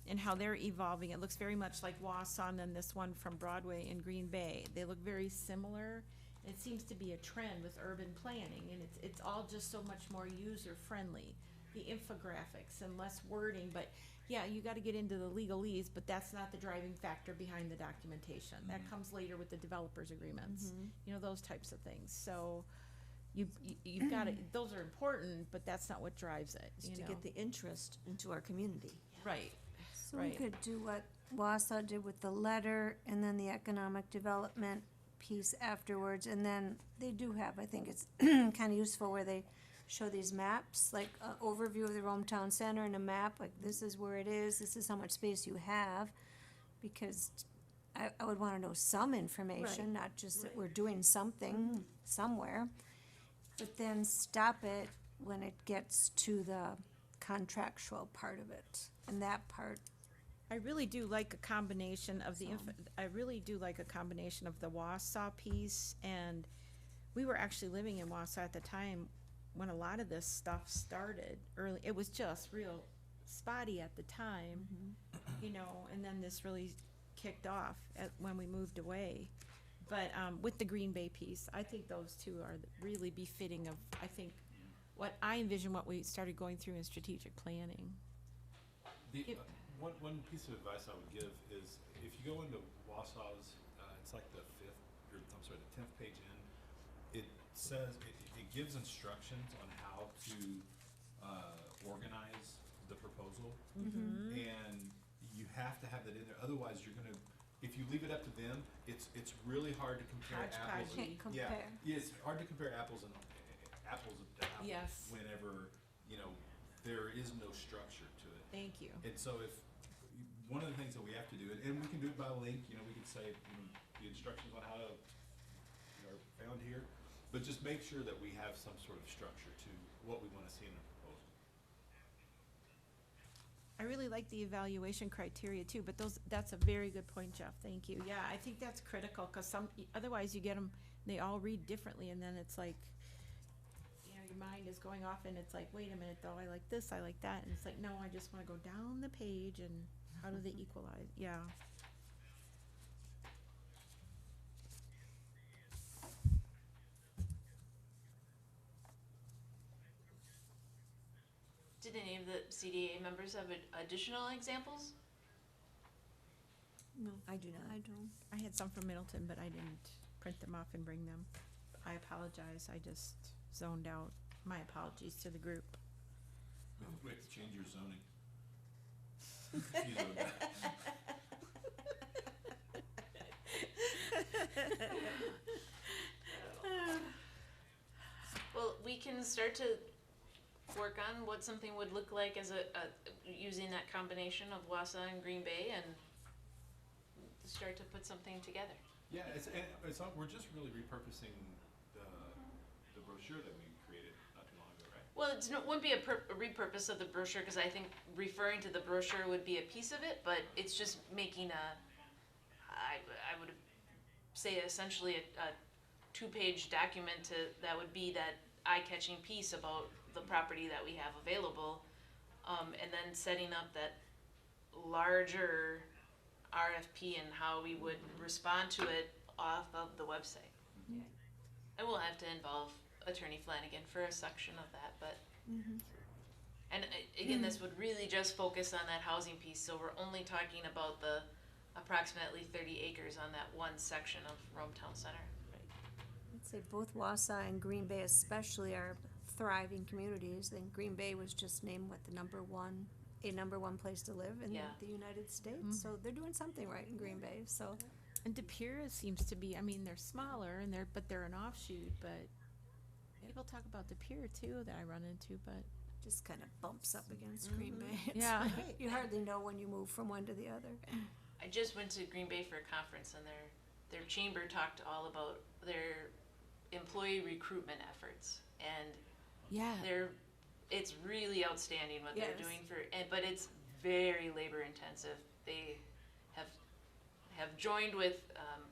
and how they're evolving. It looks very much like Wausau, and then this one from Broadway in Green Bay. They look very similar. It seems to be a trend with urban planning, and it's all just so much more user-friendly. The infographics and less wording, but yeah, you gotta get into the legalese, but that's not the driving factor behind the documentation. That comes later with the developers agreements, you know, those types of things. So you've gotta, those are important, but that's not what drives it, Is you to know? get the interest into our community. Right, So we Right. could do what Wausau did with the letter and then the economic development piece afterwards. And then they do have, I think it's kind of useful where they show these maps, like an overview of the Rome Town Center and a map, like this is where it is, this is how much space you have. Because I would want to know some information, not just that we're doing something somewhere. But then stop it when it gets to the contractual part of it. And that part, I really do like a combination of I really do like a combination of the Wausau piece, and we were actually living in Wausau at the time when a lot of this stuff started early. It was just real spotty at the time, you know, and then this really kicked off when we moved away. But with the Green Bay piece, I think those two are really befitting of, I think, what I envision what we started going through in strategic planning. One piece of advice I would give is if you go into Wausau's, it's like the 10th page in, it says, it gives instructions on how to organize the proposal. And you have to have that in there, otherwise you're gonna, if you leave it up to them, it's really hard to compare apples. Hodgepodge. can't compare. Yeah, it's hard to compare apples to apples. Yes. Whenever, you know, there is no structure to it. Thank you. And so one of the things that we have to do, and we can do it by link, you know, we can say, you know, the instructions on how to, are found here, but just make sure that we have some sort of structure to what we wanna see in a proposal. I really like the evaluation criteria too, but that's a very good point, Jeff, thank you. Yeah, I think that's critical, cause otherwise you get them, they all read differently, and then it's like, you know, your mind is going off, and it's like, wait a minute though, I like this, I like that, and it's like, no, I just wanna go down the page, and how do they equalize, yeah. the CDA members have additional examples? No, I do not. I don't. I had some from Middleton, but I didn't print them off and bring them. I apologize, I just zoned out. My apologies to the group. We have to change your zoning. You know that. Well, we can start to work on what something would look like as using that combination of Wausau and Green Bay and start to put something together. Yeah, we're just really repurposing the brochure that we created not too long ago, right? Well, wouldn't be a repurpose of the brochure, because I think referring to the brochure would be a piece of it, but it's just making I would say essentially a two-page document that would be that eye-catching piece about the property that we have available, and then setting up that larger RFP and how we would respond to it off of the website. Yeah. And we'll have to involve Attorney Flanagan for a section of that, but, and again, this would really just focus on that housing piece, so we're only talking about the approximately 30 acres on that one section of Rome Town Center. I'd say both Wausau and Green Bay especially are thriving communities, and Green Bay was just named what, a number one place to live in Yeah. the United States. So they're doing something right in Green Bay, so. And De Pere seems to be, I mean, they're smaller and but they're an offshoot, but people talk about De Pere too that I run into, but Just kind of bumps up against Green Bay. It's yeah. like you hardly know when you move from one to the other. I just went to Green Bay for a conference, and their chamber talked all about their employee recruitment efforts, and Yeah. it's really outstanding what Yes. they're doing but it's very labor intensive. They have joined with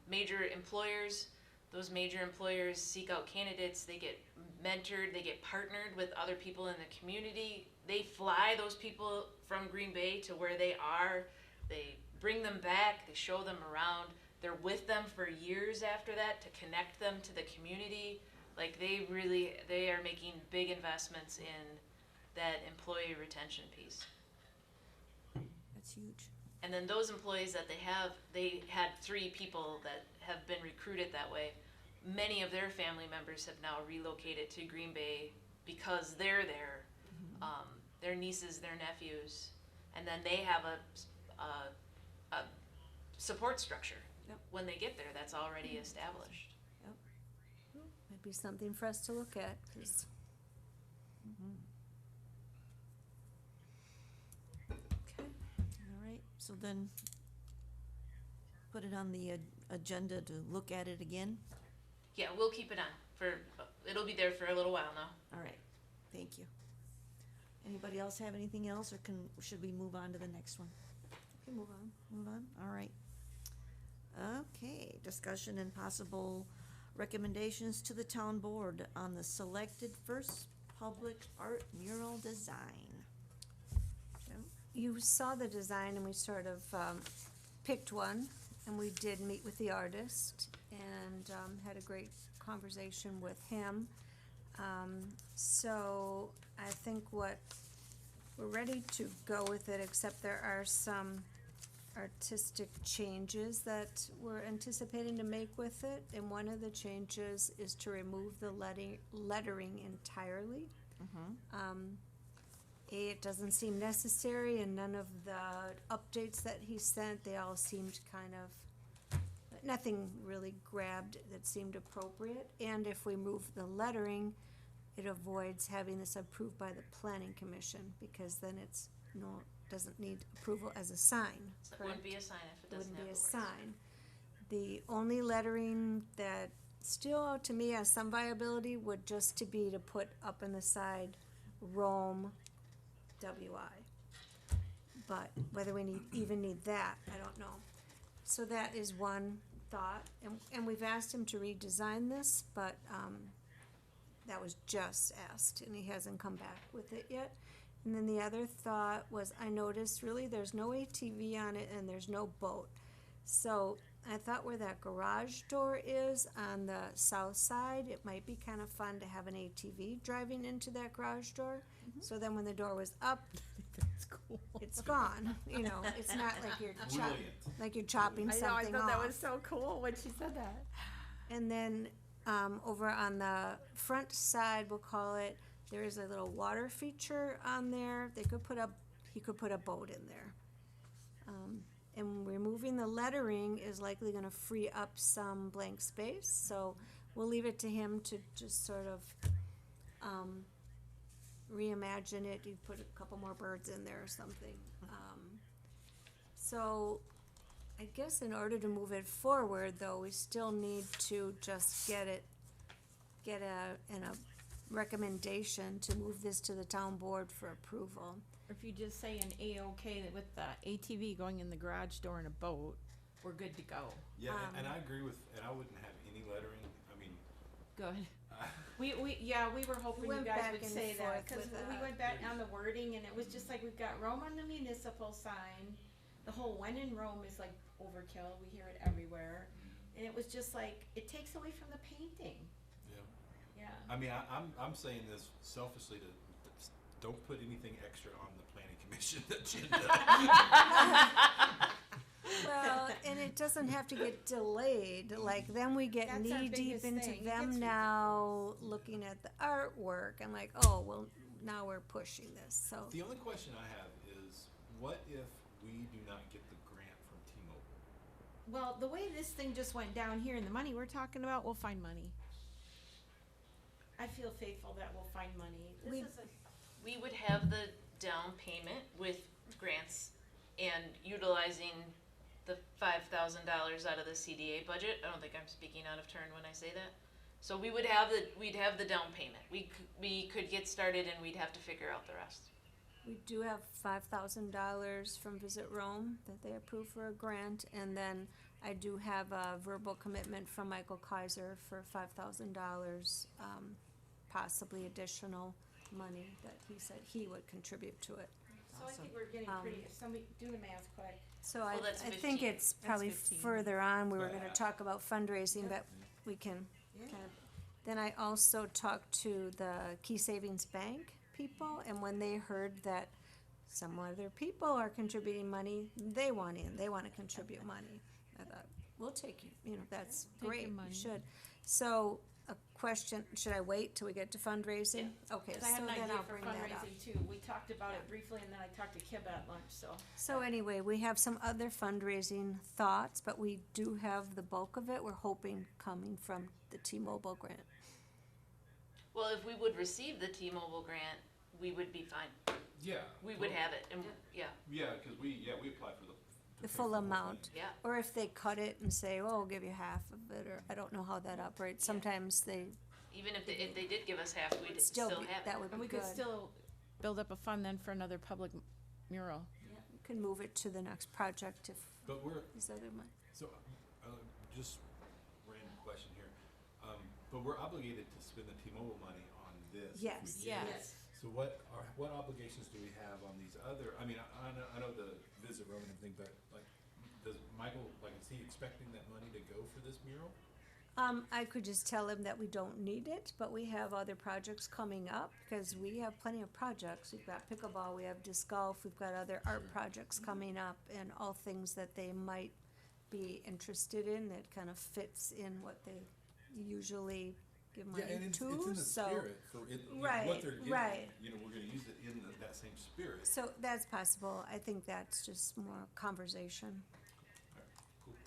major employers. Those major employers seek out candidates. They get mentored. They get partnered with other people in the community. They fly those people from Green Bay to where they are. They bring them back. They show them around. They're with them for years after that to connect them to the community. Like they are making big investments in that employee retention piece. That's huge. And then those employees that they had 3 people that have been recruited that way. Many of their family members have now relocated to Green Bay because they're there. Their nieces, their nephews, and then they have a support structure. Yep. When they get there, that's already established. Might be something for us to look at, 'cause Okay, all right, so then put it on the agenda to look at it again. Yeah, we'll keep it on it'll be there for a little while now. All right, thank you. Anybody else have anything else, or should we move on to the next one? we can move on. Move on, all right. Okay, discussion and possible recommendations to the town board on the selected first public art mural design. Jim? You saw the design and we sort of picked one, and we did meet with the artist and had a great conversation with him. So I think we're ready to go with it, except there are some artistic changes that we're anticipating to make with it, and one of the changes is to remove the lettering entirely. It doesn't seem necessary, and none of the updates that he sent, they all seemed kind of, nothing really grabbed that seemed appropriate. And if we move the lettering, it avoids having this approved by the planning commission, because then doesn't need approval as a sign, So it correct? wouldn't be a sign if it doesn't Wouldn't have be the a words. sign. The only lettering that still, to me, has some viability would just to be to put up in the side, Rome, WI. But whether we even need that, I don't know. So that is one thought, and we've asked him to redesign this, but, that was just asked, and he hasn't come back with it yet. And then the other thought was, I noticed really there's no ATV on it and there's no boat. So I thought where that garage door is on the south side, it might be kind of fun to have an ATV driving into that garage door. So then when the door was up, That's cool. it's gone, you know, it's not like you're Brilliant. like you're chopping I know, I something thought that was off. so cool when she said that. And then, over on the front side, we'll call it, there is a little water feature on there. He could put a boat in there. And removing the lettering is likely gonna free up some blank space, so we'll leave it to him to just sort of, reimagine it. You put a couple more birds in there or something. So, I guess in order to move it forward, though, we still need to just get a recommendation to move this to the town board for approval. Or if you just say an A-OK that with the ATV going in the garage door in a boat, we're good to go. Yeah, and I agree with, and I wouldn't have any lettering, I mean, Good. We were hoping you Went guys back would and say that, forth cause with we that. went back on the wording and it was just like, we've got Rome on the municipal sign. The whole when in Rome is like overkill, we hear it everywhere. And it was just like, it takes away from the painting, yeah. yeah. I mean, I'm saying this selfishly to don't put anything extra on the planning commission agenda. Well, and it doesn't have to get delayed, like, then we get That's our knee deep biggest into thing. It them gets now, looking at the artwork, and like, oh, well, now we're pushing this, so. The only question I have is, what if we do not get the grant from T-Mobile? Well, the way this thing just went down here and the money we're talking about, we'll find money. I feel faithful that we'll find money. We- We would have the down payment with grants and utilizing the $5,000 out of the CDA budget. I don't think I'm speaking out of turn when I say that. So we'd have the down payment. We could get started and we'd have to figure out the rest. We do have $5,000 from Visit Rome that they approved for a grant, and then I do have a verbal commitment from Michael Kaiser for $5,000, possibly additional money that he said he would contribute to it. So I think we're getting pretty, if somebody, do the math quick. So Well, that's I think 15. it's probably 15. further on, we were Yeah. gonna talk about fundraising, but we can kind of. Then I also talked to the Key Savings Bank people, and when they heard that some other people are contributing money, they want in, they wanna contribute money. I thought, we'll take you, you know, that's Take your great, money. you should. So, a question, should I wait till we get to fundraising? Okay, Cause so I have an then idea I'll for bring that up. fundraising too. We talked about it briefly and then I talked to Kib at lunch, so. So anyway, we have some other fundraising thoughts, but we do have the bulk of it, we're hoping, coming from the T-Mobile grant. Well, if we would receive the T-Mobile grant, we would be fine. Yeah. We would have it, and yeah, Yeah, cause we applied for The full amount. yeah. Or if they cut it and say, oh, we'll give you half of it, or I don't know how that operates, sometimes they Even if they did give us half, we'd still, still be- have it. that would And be we could good. still build up a fund then for another public mural. We can move it to the next project if But we're, these other money. so, just random question here. But we're obligated to spend the T-Mobile money on this. if we Yes. get it. Yes. So what obligations do we have on these other, I mean, I know the Visit Rome and everything, but like, does Michael, like, is he expecting that money to go for this mural? I could just tell him that we don't need it, but we have other projects coming up, because we have plenty of projects. We've got pickleball, we have disc golf, we've got other art projects coming up, and all things that they might be interested in that kind of fits in what they usually give money Yeah, and it's in to, the so. spirit for it, you know, Right, what they're getting, right. you know, we're gonna use it in that same spirit. So that's possible. I think that's just more conversation.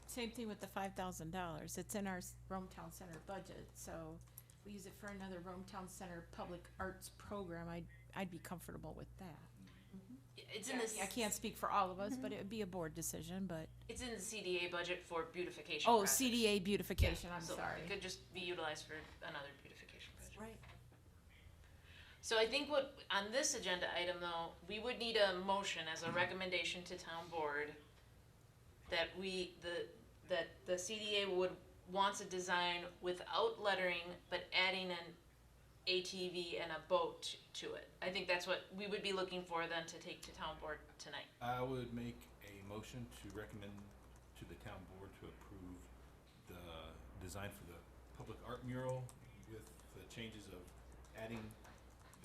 Same thing with the $5,000. It's in our Rome Town Center budget, so if we use it for another Rome Town Center Public Arts program, I'd be comfortable with that. It's in this. I can't speak for all of us, but it would be a board decision, but. It's in the CDA budget for beautification. Oh, projects. CDA beautification, Yeah, I'm so sorry. It could just be utilized for another beautification project. Right. So I think on this agenda item though, we would need a motion as a recommendation to town board that the CDA wants a design without lettering, but adding an ATV and a boat to it. I think that's what we would be looking for then to take to town board tonight. I would make a motion to recommend to the town board to approve the design for the public art mural with the changes of adding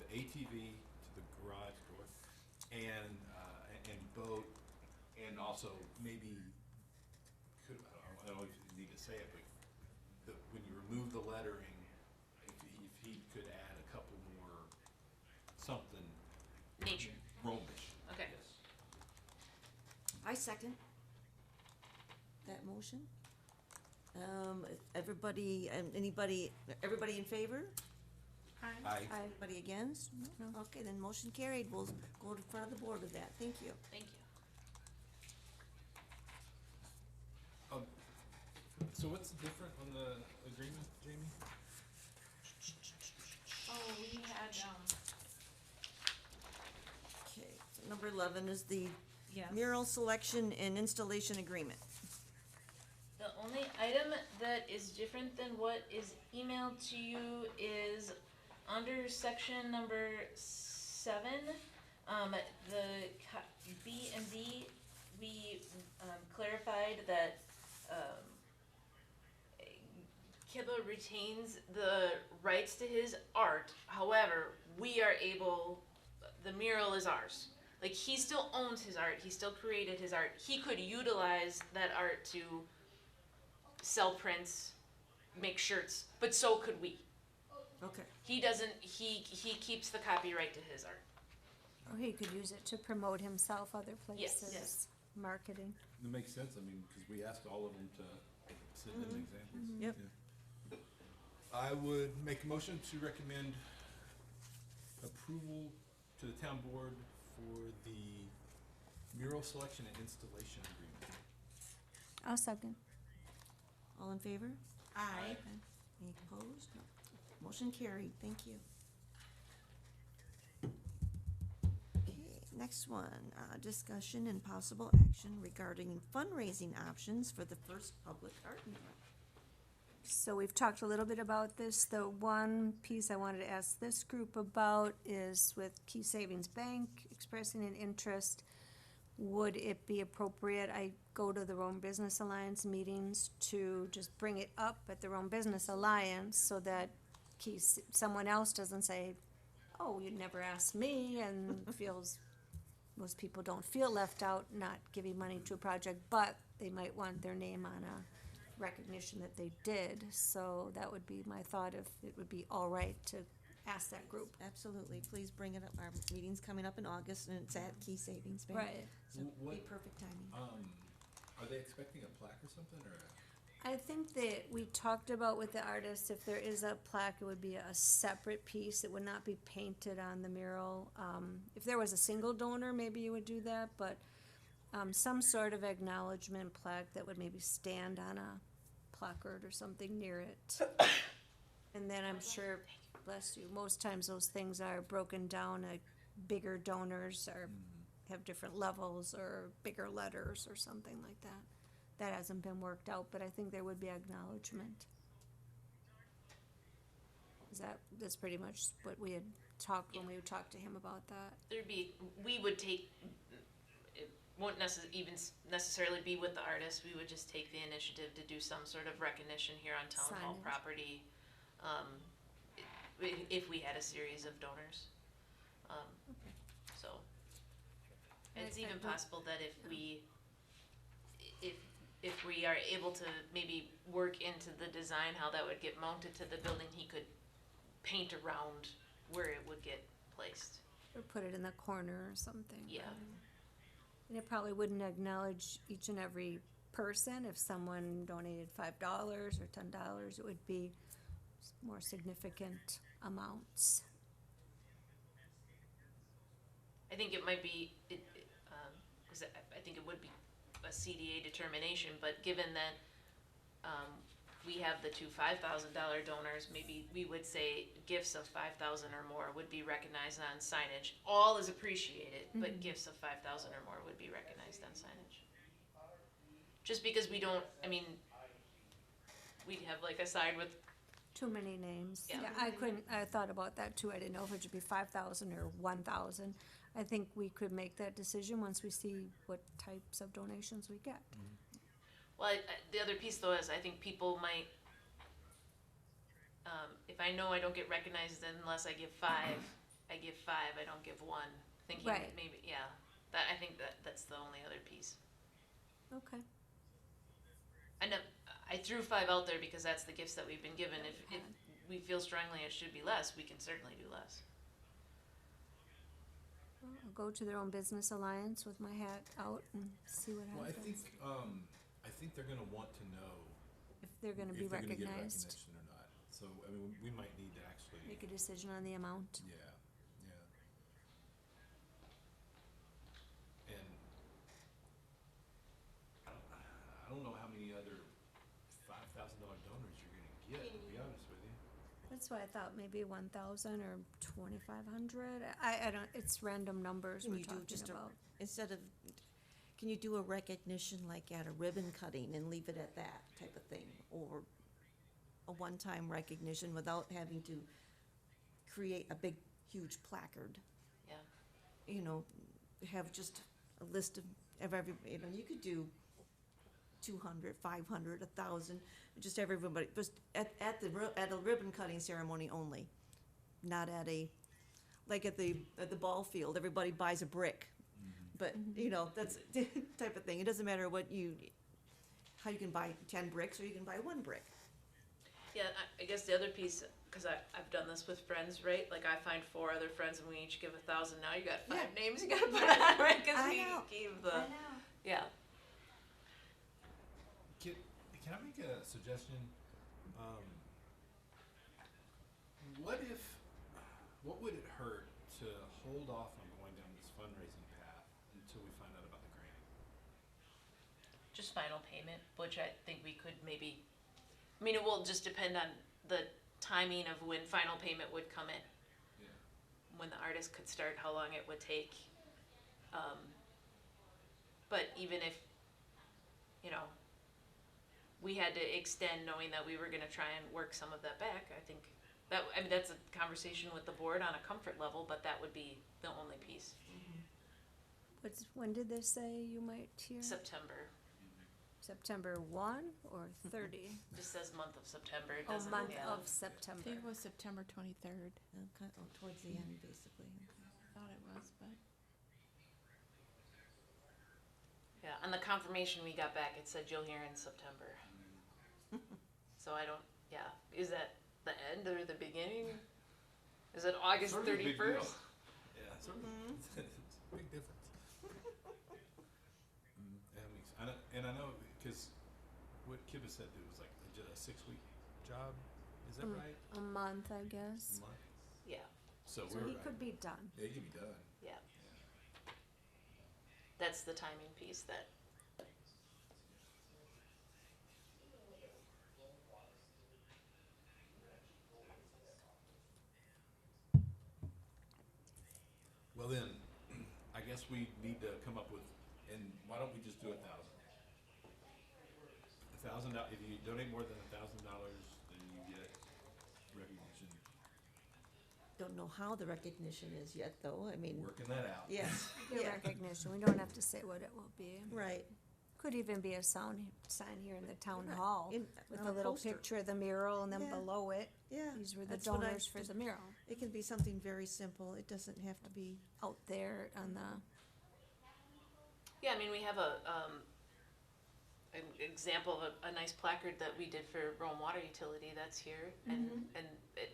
the ATV to the garage door and boat, and also maybe I don't know if you need to say it, but when you remove the lettering, if he could add a couple more something Nature. Romish. Okay. Yes. I second that motion. Everybody, everybody in favor? Aye. Anybody against? No. Okay, then motion carried. We'll go to front of the board with that. Thank you. Thank you. So what's different on the agreement, Jamie? Oh, we had, Okay, so number 11 is the Yes. mural selection and installation agreement. the only item that is different than what is emailed to you is under section number 7, the B and D, we clarified that Kibba retains the rights to his art. However, we are able, the mural is ours. Like, he still owns his art, he still created his art. He could utilize that art to sell prints, make shirts, but so could we. Okay. He doesn't, he keeps the copyright to his art. Or he could use it to promote himself other Yes. places. Yes. Marketing. That makes sense, I mean, because we asked all of them to submit examples. Yep. Yeah. I would make a motion to recommend approval to the town board for the mural selection and installation agreement. I'll second. All in favor? Aye. Any opposed? No. Motion carried. Thank you. Okay, next one, discussion and possible action regarding fundraising options for the first public art mural. So we've talked a little bit about this. The one piece I wanted to ask this group about is with Key Savings Bank expressing an interest. Would it be appropriate, I go to the Rome Business Alliance meetings, to just bring it up at the Rome Business Alliance so that someone else doesn't say, oh, you never asked me, and most people don't feel left out not giving money to a project, but they might want their name on a recognition that they did. So that would be my thought, if it would be all right to ask that group. Absolutely. Please bring it up. Our meeting's coming up in August and it's at Key Savings Bank. Right. So it'd be perfect timing. Are they expecting a plaque or something, or? I think that we talked about with the artist, if there is a plaque, it would be a separate piece. It would not be painted on the mural. If there was a single donor, maybe you would do that, but some sort of acknowledgement plaque that would maybe stand on a placard or something near it. And then I'm sure, bless you, most times those things are broken down, bigger donors have different levels or bigger letters or something like that. That hasn't been worked out, but I think there would be acknowledgement. That's pretty much what we had talked when we talked to him about that. We would take, it won't even necessarily be with the artist, we would just take the initiative to do some sort of recognition here on town hall Signage. property, if we had a series of donors. So, it's even possible that if we are able to maybe work into the design, how that would get mounted to the building, he could paint around where it would get placed. Or put it in the corner or something. Yeah. And it probably wouldn't acknowledge each and every person. If someone donated $5 or $10, it would be more significant amounts. I think it might be, because I think it would be a CDA determination, but given that we have the two $5,000 donors, maybe we would say gifts of $5,000 or more would be recognized on signage. All is appreciated, but gifts of $5,000 or more would be recognized on signage. Just because we don't, we'd have like a side with, Too many names. Yeah. I thought about that too. I didn't know if it should be 5,000 or 1,000. I think we could make that decision once we see what types of donations we get. Well, the other piece though is I think people might, if I know I don't get recognized unless I give five, I give five, I don't give one, thinking Right. maybe, yeah. That, I think that's the only other piece. Okay. I know, I threw five out there because that's the gifts that we've been given. If we feel strongly it should be less, we can certainly do less. Well, I'll go to their own business alliance with my hat out and see what Well, happens. I think they're gonna want to know If they're gonna if be they're gonna get recognized, recognition or not. So, I mean, we might need to actually, make a decision on the amount. yeah, yeah. And I don't know how many other $5,000 donors you're gonna get, to be honest with you. That's why I thought maybe 1,000 or 2,500. I don't, it's random numbers Can we're you do talking just about. instead of, can you do a recognition like at a ribbon cutting and leave it at that type of thing? Or a one-time recognition without having to create a big, huge placard? Yeah. You know, have just a list of every, you know, you could do 200, 500, 1,000, just everybody, just at a ribbon cutting ceremony only, not at a, like at the ball field, everybody buys a brick. But, you know, that's type of thing. It doesn't matter how you can buy 10 bricks or you can buy one brick. Yeah, I guess the other piece, because I've done this with friends, right? Like I find 4 other friends and we each give 1,000. Now you got 5 Yeah. names you gotta put on, right? Because I we know. gave the, yeah. Can I make a suggestion? What would it hurt to hold off on going down this fundraising path until we find out about the grant? Just final payment, which I think we could maybe, I mean, it will just depend on the timing of when final payment would come in. Yeah. When the artist could start, how long it would take. But even if, you know, we had to extend knowing that we were gonna try and work some of that back, I think that, I mean, that's a conversation with the board on a comfort level, but that would be the only piece. When did they say you might hear? September, September 1 or 30? just says month of September, it Oh, doesn't, month yeah. of I September. think it was September 23rd. Towards the end, basically. I thought it was, but Yeah, on the confirmation we got back, it said you'll hear in September. So I don't, yeah, is that the end or the beginning? Is it August Sort of a big deal. 31st? Yeah, sort of, it's a big difference. That makes, and I know, because what Kib has said, it was like a 6-week job, is that right? A month, I guess. A month? Yeah, So So we're he right. could be done. Yeah, he could be done. yeah. That's the timing piece that, Well then, I guess we need to come up with, and why don't we just do $1,000? $1,000, if you donate more than $1,000, then you get recognition. Don't know how the recognition is yet, though. I mean, Working that out. yes, Get yeah, recognition. We don't have to say what it will be. right. Could even be a sign here in the town Right. hall with On a little poster. picture of the mural and then Yeah. below it, Yeah. these were the that's what I donors for just- the mural. It can be something very simple. It doesn't have to be, Out there on the, yeah, I mean, we have an example of a nice placard that we did for Rome Water Utility, that's here. And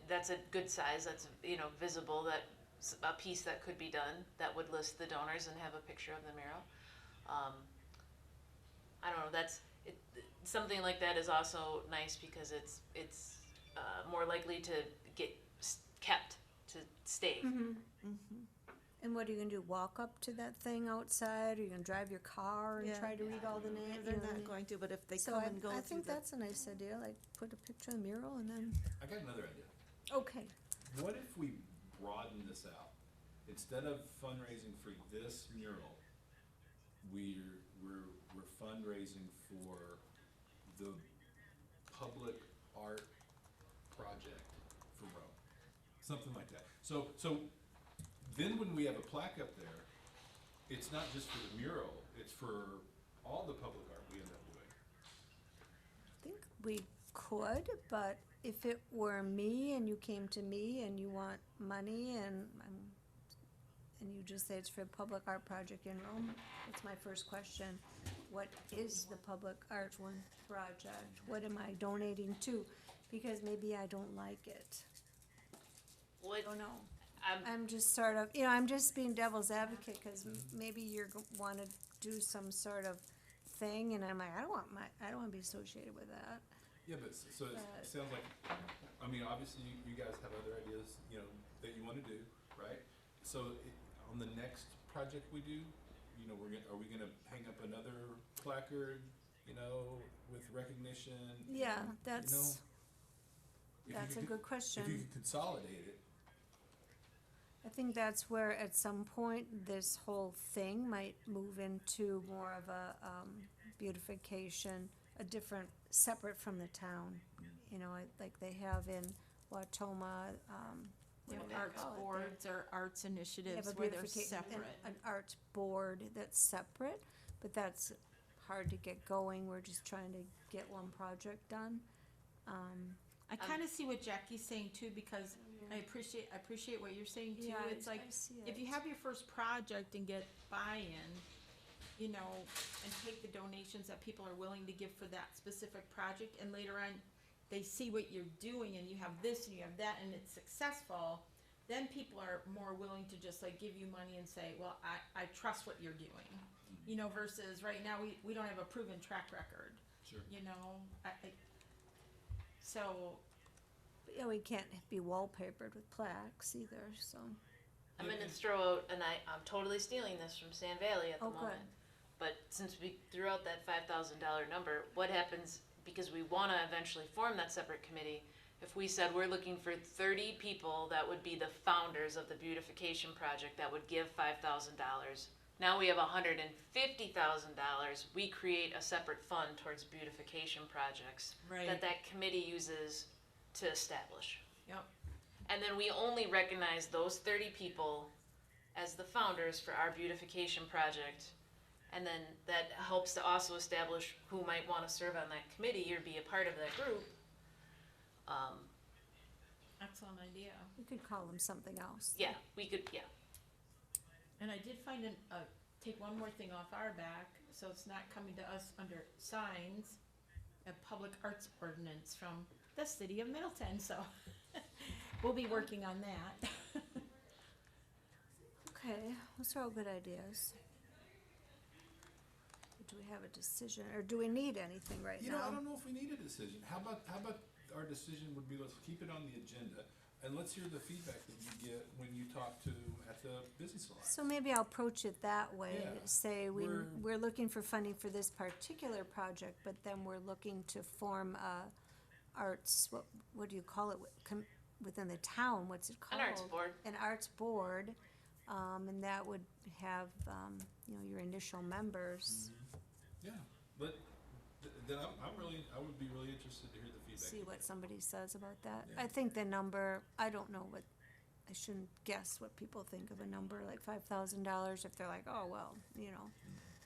that's a good size, that's, you know, visible, that's a piece that could be done, that would list the donors and have a picture of the mural. I don't know, something like that is also nice because it's more likely to get kept, to stay. and what are you gonna do, walk up to that thing outside, or you gonna drive your car and Yeah. try to read all the names? they're not going to, but if they So come and go I through think the. that's a nice idea, like put a picture of the mural and then, I got another idea. okay. What if we broaden this out? Instead of fundraising for this mural, we're fundraising for the public art project for Rome. Something like that. So then when we have a plaque up there, it's not just for the mural, it's for all the public art we end up doing. we could, but if it were me and you came to me and you want money and you just say it's for a public art project in Rome, that's my first question. What is the public art project? What am I donating to? Because maybe I don't like it. What, I don't know. I'm, I'm just sort of, you know, I'm just being devil's advocate, cause maybe you're wanna do some sort of thing, and I'm like, I don't wanna be associated with that. Yeah, but so it sounds like, I mean, obviously you guys have other ideas, you know, that you wanna do, right? So on the next project we do, you know, are we gonna hang up another placard, you know, with recognition? Yeah, If that's you a could- good question. If you could consolidate it, I think that's where at some point this whole thing might move into more of a beautification, a different, separate from the town. You know, like they have in Watoma, You know, what do they arts call it there? boards or arts They have initiatives a where they're beautification, separate. an arts board that's separate, but that's hard to get going. We're just trying to get one project done. I kinda see what Jackie's saying too, because I appreciate what you're saying too. Yeah, It's like, I see if you it. have your first project and get buy-in, you know, and take the donations that people are willing to give for that specific project, and later on, they see what you're doing, and you have this and you have that, and it's successful, then people are more willing to just like give you money and say, well, I trust what you're doing. You know, versus right now, we don't have a proven track record, sure. you know, so, But yeah, we can't be wallpapered with plaques either, so. I'm gonna throw out, and I'm totally stealing this from Sand Valley at the Oh, good. moment. But since we threw out that $5,000 number, what happens, because we wanna eventually form that separate committee, if we said we're looking for 30 people that would be the founders of the beautification project that would give $5,000. Now we have $150,000, we create a separate fund towards beautification projects right, that committee uses to establish. yep. And then we only recognize those 30 people as the founders for our beautification project. And then that helps to also establish who might want to serve on that committee or be a part of that group. Excellent idea. We could call them something else. Yeah, we could, yeah. And I did find take one more thing off our back, so it's not coming to us under signs, a public arts ordinance from the city of Middleton, so we'll be working on that. Okay, those are all good ideas. Do we have a decision, or do we need anything right You know, I now? don't know if we need a decision. How about our decision would be, let's keep it on the agenda, and let's hear the feedback that you get when you talk to, at the business alliance. So maybe I'll approach it that way, Yeah, say we're- we're looking for funding for this particular project, but then we're looking to form a arts, what do you call it, within the town, what's it An called? arts board. An arts board, and that would have, you know, your initial members, Yeah, but then I would be really interested to hear the feedback. see what somebody says about that. Yeah. I think the number, I don't know what, I shouldn't guess what people think of a number like $5,000, if they're like, oh, well, you know,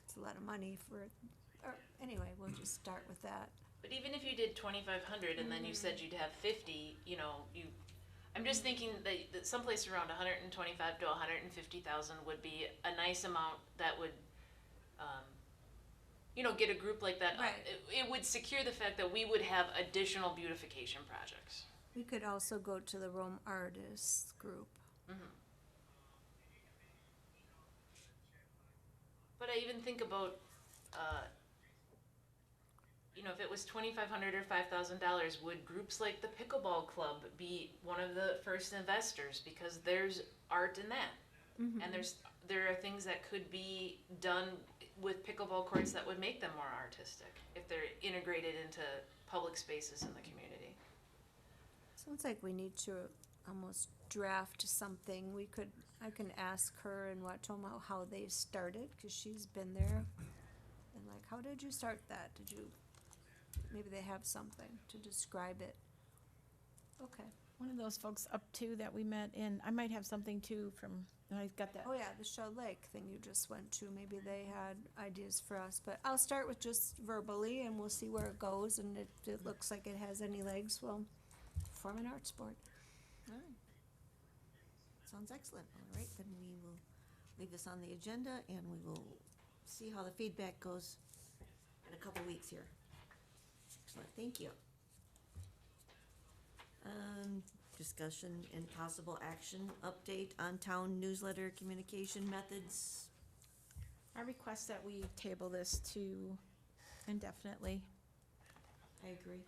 it's a lot of money for, or, anyway, we'll just start with that. But even if you did 2,500 and then you said you'd have 50, you know, I'm just thinking that someplace around 125 to 150,000 would be a nice amount that would, you know, get a group like that. Right. It would secure the fact that we would have additional beautification projects. We could also go to the Rome Artists group. But I even think about, you know, if it was $2,500 or $5,000, would groups like the Pickleball Club be one of the first investors? Because there's art in that. And there are things that could be done with pickleball courts that would make them more artistic if they're integrated into public spaces in the community. Sounds like we need to almost draft something. I can ask her in Watoma how they started, cause she's been there. And like, how did you start that? Maybe they have something to describe it. Okay. One of those folks up too that we met in, I might have something too from And I got that. Oh, yeah, the Shell Lake thing you just went to, maybe they had ideas for us, but I'll start with just verbally and we'll see where it goes, and if it looks like it has any legs, we'll form an art sport. All right. Sounds excellent. All right, then we will leave this on the agenda and we will see how the feedback goes in a couple weeks here. Excellent, thank you. Discussion and possible action, update on town newsletter communication methods. I request that we table this to indefinitely. I agree.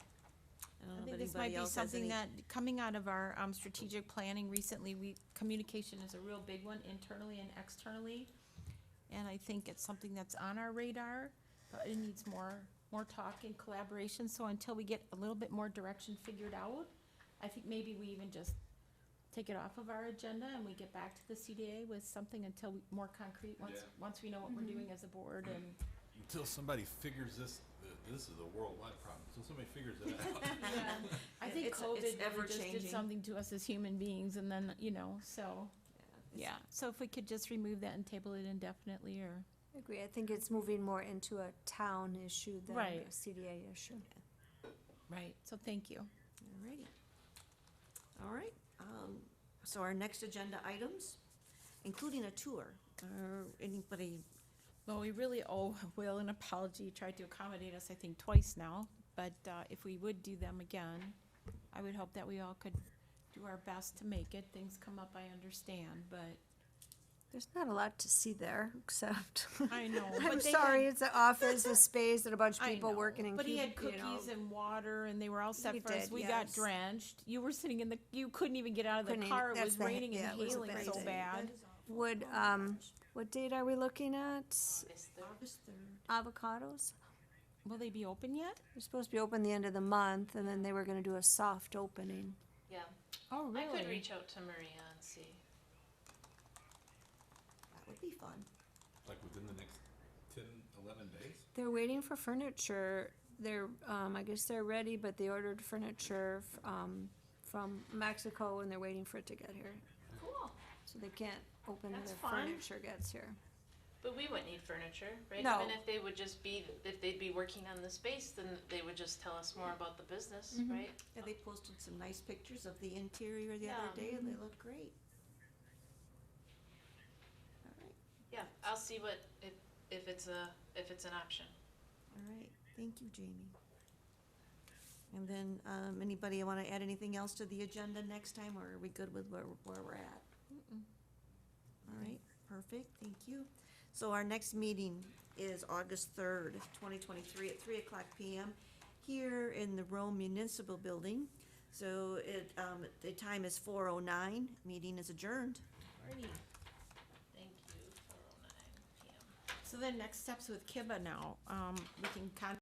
I I don't know think if this might anybody be else has something any. that, coming out of our strategic planning recently, communication is a real big one internally and externally. And I think it's something that's on our radar, but it needs more talk and collaboration. So until we get a little bit more direction figured out, I think maybe we even just take it off of our agenda and we get back to the CDA with something until more concrete, once we know what we're doing as a board and. Until somebody figures this is a worldwide problem, until somebody figures it out. I think It's COVID it's really just did ever-changing. something to us as human beings and then, so, yeah. So if we could just remove that and table it indefinitely or, I agree, I think it's moving more into a town issue than Right. a CDA issue. right, so thank you. Alrighty. All right, so our next agenda items, including a tour, or anybody, Well, we really owe Will an apology. He tried to accommodate us, I think, twice now. But if we would do them again, I would hope that we all could do our best to make it. Things come up, I understand, but There's not a lot to see there, except, I know. I'm but they sorry, had- it's an office, a space, and a bunch of I people know, working in but he had you know. cookies and water, and they were all set We for us. did, We got yes. drenched. You were sitting in the. You couldn't even get out of the Couldn't car. It that's was the- raining yeah, and it was a hailing bad so day. bad. Would, what date are we looking at? August 3rd. August 3rd. Avocados? Will they be open yet? They're supposed to be open the end of the month, and then they were gonna do a soft opening. Yeah, Oh, I could reach out to Maria and see. That would be fun. Like within the next 10, 11 days? They're waiting for furniture. They're, I guess they're ready, but they ordered furniture, from Mexico, and they're waiting for it to get here. Cool. So they can't open That's until fun. furniture gets here. But we wouldn't need furniture, right? No. Even if they would just be, if they'd be working on the space, then they would just tell us more about the business, Mhm. right? Yeah, they posted some nice pictures of the interior the Yeah. other day, and they look great. All right, Yeah, I'll see what, if it's an option. all right, thank you, Jamie. And then, anybody wanna add anything else to the agenda next time, or are we good with where we're at? All right, perfect, thank you. So our next meeting is August 3rd, 2023 at 3:00 PM here in the Rome Municipal Building. So the time is 4:09, meeting is adjourned. Alrighty. Thank you, 4:09 PM. So then next steps with Kiba now. We can contact